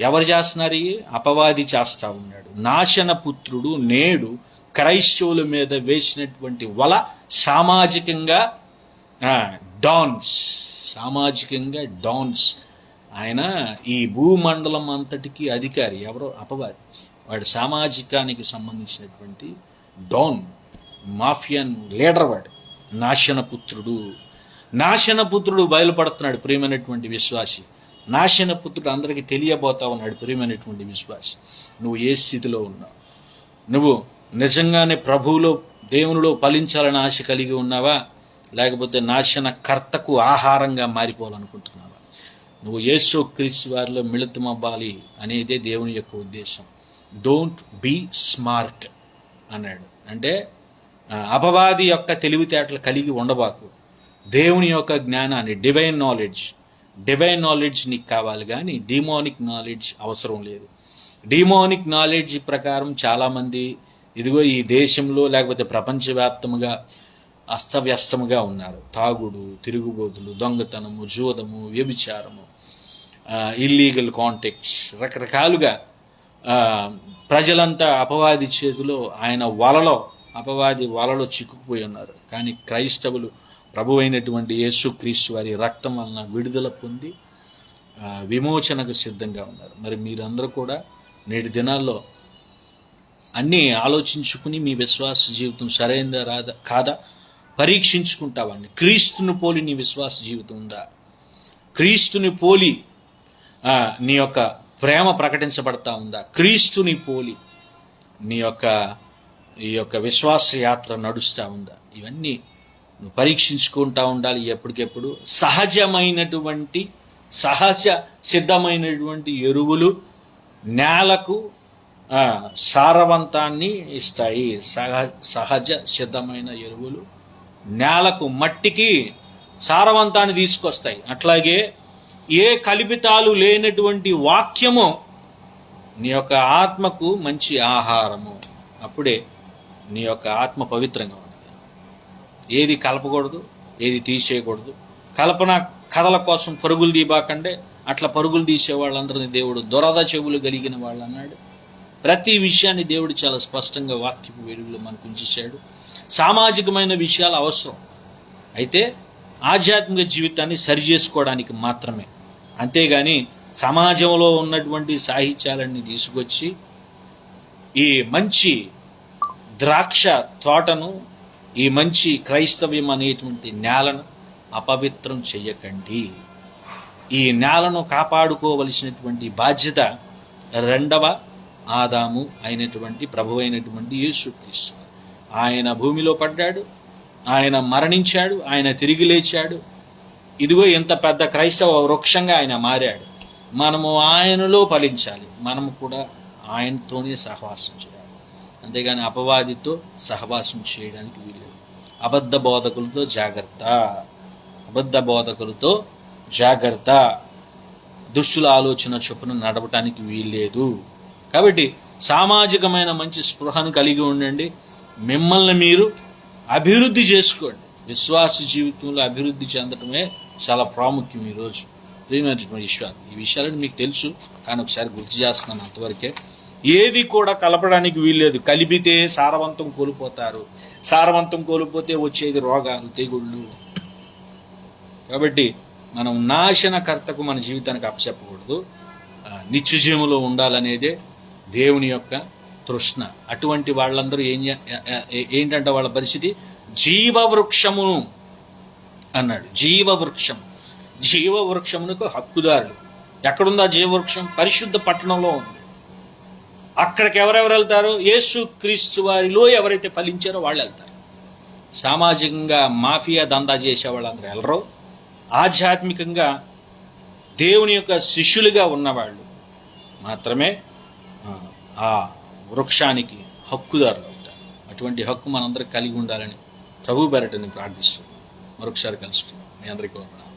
ఎవరు చేస్తున్నారు? అపవాది చేస్తా ఉన్నాడు. నాశన పుత్రుడు నేడు క్రైస్తవుల మీద వేసినటువంటి వల సామాజికంగా డాన్స్. ఆయన ఈ భూమండలం అంతటికి అధికారి. ఎవరో అపవాది. వాడు సామాజికానికి సంబంధించినటువంటి డాన్, మాఫియన్ లీడర్. వాడు నాశనపుత్రుడు బయలుపడుతున్నాడు. ప్రియమైనటువంటి విశ్వాసి, నాశనపుత్రుడు అందరికీ తెలియబోతా ఉన్నాడు. ప్రియమైనటువంటి విశ్వాసి, నువ్వు ఏ స్థితిలో ఉన్నావు? నువ్వు నిజంగానే ప్రభువులో, దేవునిలో ఫలించాలని ఆశ కలిగి ఉన్నావా? లేకపోతే నాశన కర్తకు ఆహారంగా మారిపోవాలనుకుంటున్నావా? నువ్వు యేసు క్రీస్తు వారిలో మిళితమవ్వాలి అనేదే దేవుని యొక్క ఉద్దేశం. డోంట్ బీ స్మార్ట్ అన్నాడు. అంటే అపవాది యొక్క తెలివితేటలు కలిగి ఉండబాకు. దేవుని యొక్క జ్ఞానాన్ని, డివైన్ నాలెడ్జ్ నీకు కావాలి, కానీ డిమోనిక్ నాలెడ్జ్ అవసరం లేదు. డిమోనిక్ నాలెడ్జ్ ప్రకారం చాలామంది ఇదిగో ఈ దేశంలో లేకపోతే ప్రపంచవ్యాప్తంగా అస్తవ్యస్తముగా ఉన్నారు. తాగుడు, తిరుగుబోతులు, దొంగతనము, జూదము, వ్యభిచారము, ఇల్లీగల్ కాంటాక్ట్స్, రకరకాలుగా ప్రజలంతా అపవాది చేతిలో, అపవాది వలలో చిక్కుకుపోయి ఉన్నారు. కానీ క్రైస్తవులు ప్రభు అయినటువంటి యేసుక్రీస్తు వారి రక్తం వలన విడుదల పొంది విమోచనకు సిద్ధంగా ఉన్నారు. మరి మీరందరూ కూడా నేటి దినాల్లో అన్నీ ఆలోచించుకుని మీ విశ్వాస జీవితం సరైనదా కాదా పరీక్షించుకుంటావండి. క్రీస్తుని పోలి నీ విశ్వాస జీవితం ఉందా? క్రీస్తుని పోలి నీ యొక్క ప్రేమ ప్రకటించబడతా ఉందా? క్రీస్తుని పోలి నీ యొక్క ఈ యొక్క విశ్వాస యాత్ర నడుస్తూ ఉందా? ఇవన్నీ నువ్వు పరీక్షించుకుంటూ ఉండాలి ఎప్పటికెప్పుడు. సహజ సిద్ధమైనటువంటి ఎరువులు నేలకు సారవంతాన్ని ఇస్తాయి. సహజ సిద్ధమైన ఎరువులు నేలకు, మట్టికి సారవంతాన్ని తీసుకొస్తాయి. అట్లాగే ఏ కల్పితాలు లేనటువంటి వాక్యము నీ యొక్క ఆత్మకు మంచి ఆహారము. అప్పుడే నీ యొక్క ఆత్మ పవిత్రంగా ఉంటుంది. ఏది కలపకూడదు, ఏది తీసేయకూడదు. కథల కోసం పరుగులు తీయబాకండే. అట్లా పరుగులు తీసే వాళ్ళందరినీ దేవుడు దురద చెవులు కలిగిన వాళ్ళు అన్నాడు. ప్రతి విషయాన్ని దేవుడు చాలా స్పష్టంగా వాక్యపు వెలుగులో మనకు ఉంచేశాడు. సామాజికమైన విషయాలు అవసరం, అయితే ఆధ్యాత్మిక జీవితాన్ని సరిచేసుకోవడానికి మాత్రమే. అంతేగాని సమాజంలో ఉన్నటువంటి సాహిత్యాలన్నీ తీసుకొచ్చి ఈ మంచి ద్రాక్ష తోటను, ఈ మంచి క్రైస్తవ్యం అనేటువంటి నేలను అపవిత్రం చెయ్యకండి. ఈ నేలను కాపాడుకోవలసినటువంటి బాధ్యత రెండవ ఆదాము అయినటువంటి ప్రభు అయినటువంటి యేసుక్రీస్తు. ఆయన భూమిలో పడ్డాడు, ఆయన మరణించాడు, ఆయన తిరిగి లేచాడు. ఇదిగో ఇంత పెద్ద క్రైస్తవ వృక్షంగా ఆయన మారాడు. మనము ఆయనలో ఫలించాలి. మనము కూడా ఆయనతోనే సహవాసం చేయాలి. అంతేగాని అపవాదితో సహవాసం చేయడానికి వీల్లేదు. అబద్ధ బోధకులతో జాగ్రత్త, అబద్ధ బోధకులతో జాగ్రత్త. దుష్టుల ఆలోచన చొప్పున నడవటానికి వీల్లేదు. కాబట్టి సామాజికమైన మంచి స్పృహను కలిగి ఉండండి. మిమ్మల్ని మీరు అభివృద్ధి చేసుకోండి. విశ్వాస జీవితంలో అభివృద్ధి చెందడమే చాలా ప్రాముఖ్యం ఈరోజు. ప్రియమైనటువంటి విషయాలు, ఈ విషయాలను మీకు తెలుసు, కానీ ఒకసారి గుర్తు చేస్తున్నాను అంతవరకే. ఏది కూడా కలపడానికి వీల్లేదు. కలిపితే సారవంతం కోల్పోతారు. సారవంతం కోల్పోతే వచ్చేది రోగాలు, తెగుళ్ళు. కాబట్టి మనం నాశనకర్తకు మన జీవితానికి అప్పచెప్పకూడదు. నిత్యజీవంలో ఉండాలనేదే దేవుని యొక్క తృష్ణ. అటువంటి వాళ్ళందరూ ఏంటంటే వాళ్ళ పరిస్థితి జీవవృక్షమును అన్నాడు. జీవవృక్షం, జీవవృక్షమునకు హక్కుదారుడు. ఎక్కడుందా జీవవృక్షం? పరిశుద్ధ పట్టణంలో ఉంది. అక్కడికి ఎవరెవరు వెళ్తారు? యేసు క్రీస్తు వారిలో ఎవరైతే ఫలించారో వాళ్ళు వెళ్తారు. సామాజికంగా మాఫియా దందా చేసే వాళ్ళందరూ వెళ్ళరు. ఆధ్యాత్మికంగా దేవుని యొక్క శిష్యులుగా ఉన్నవాళ్ళు మాత్రమే ఆ వృక్షానికి హక్కుదారులు అవుతారు. అటువంటి హక్కు మనందరికి కలిగి ఉండాలని ప్రభు బెరటని ప్రార్థిస్తూ మరొకసారి కలుసుకుందాం. మీ అందరికీ వందనాలు.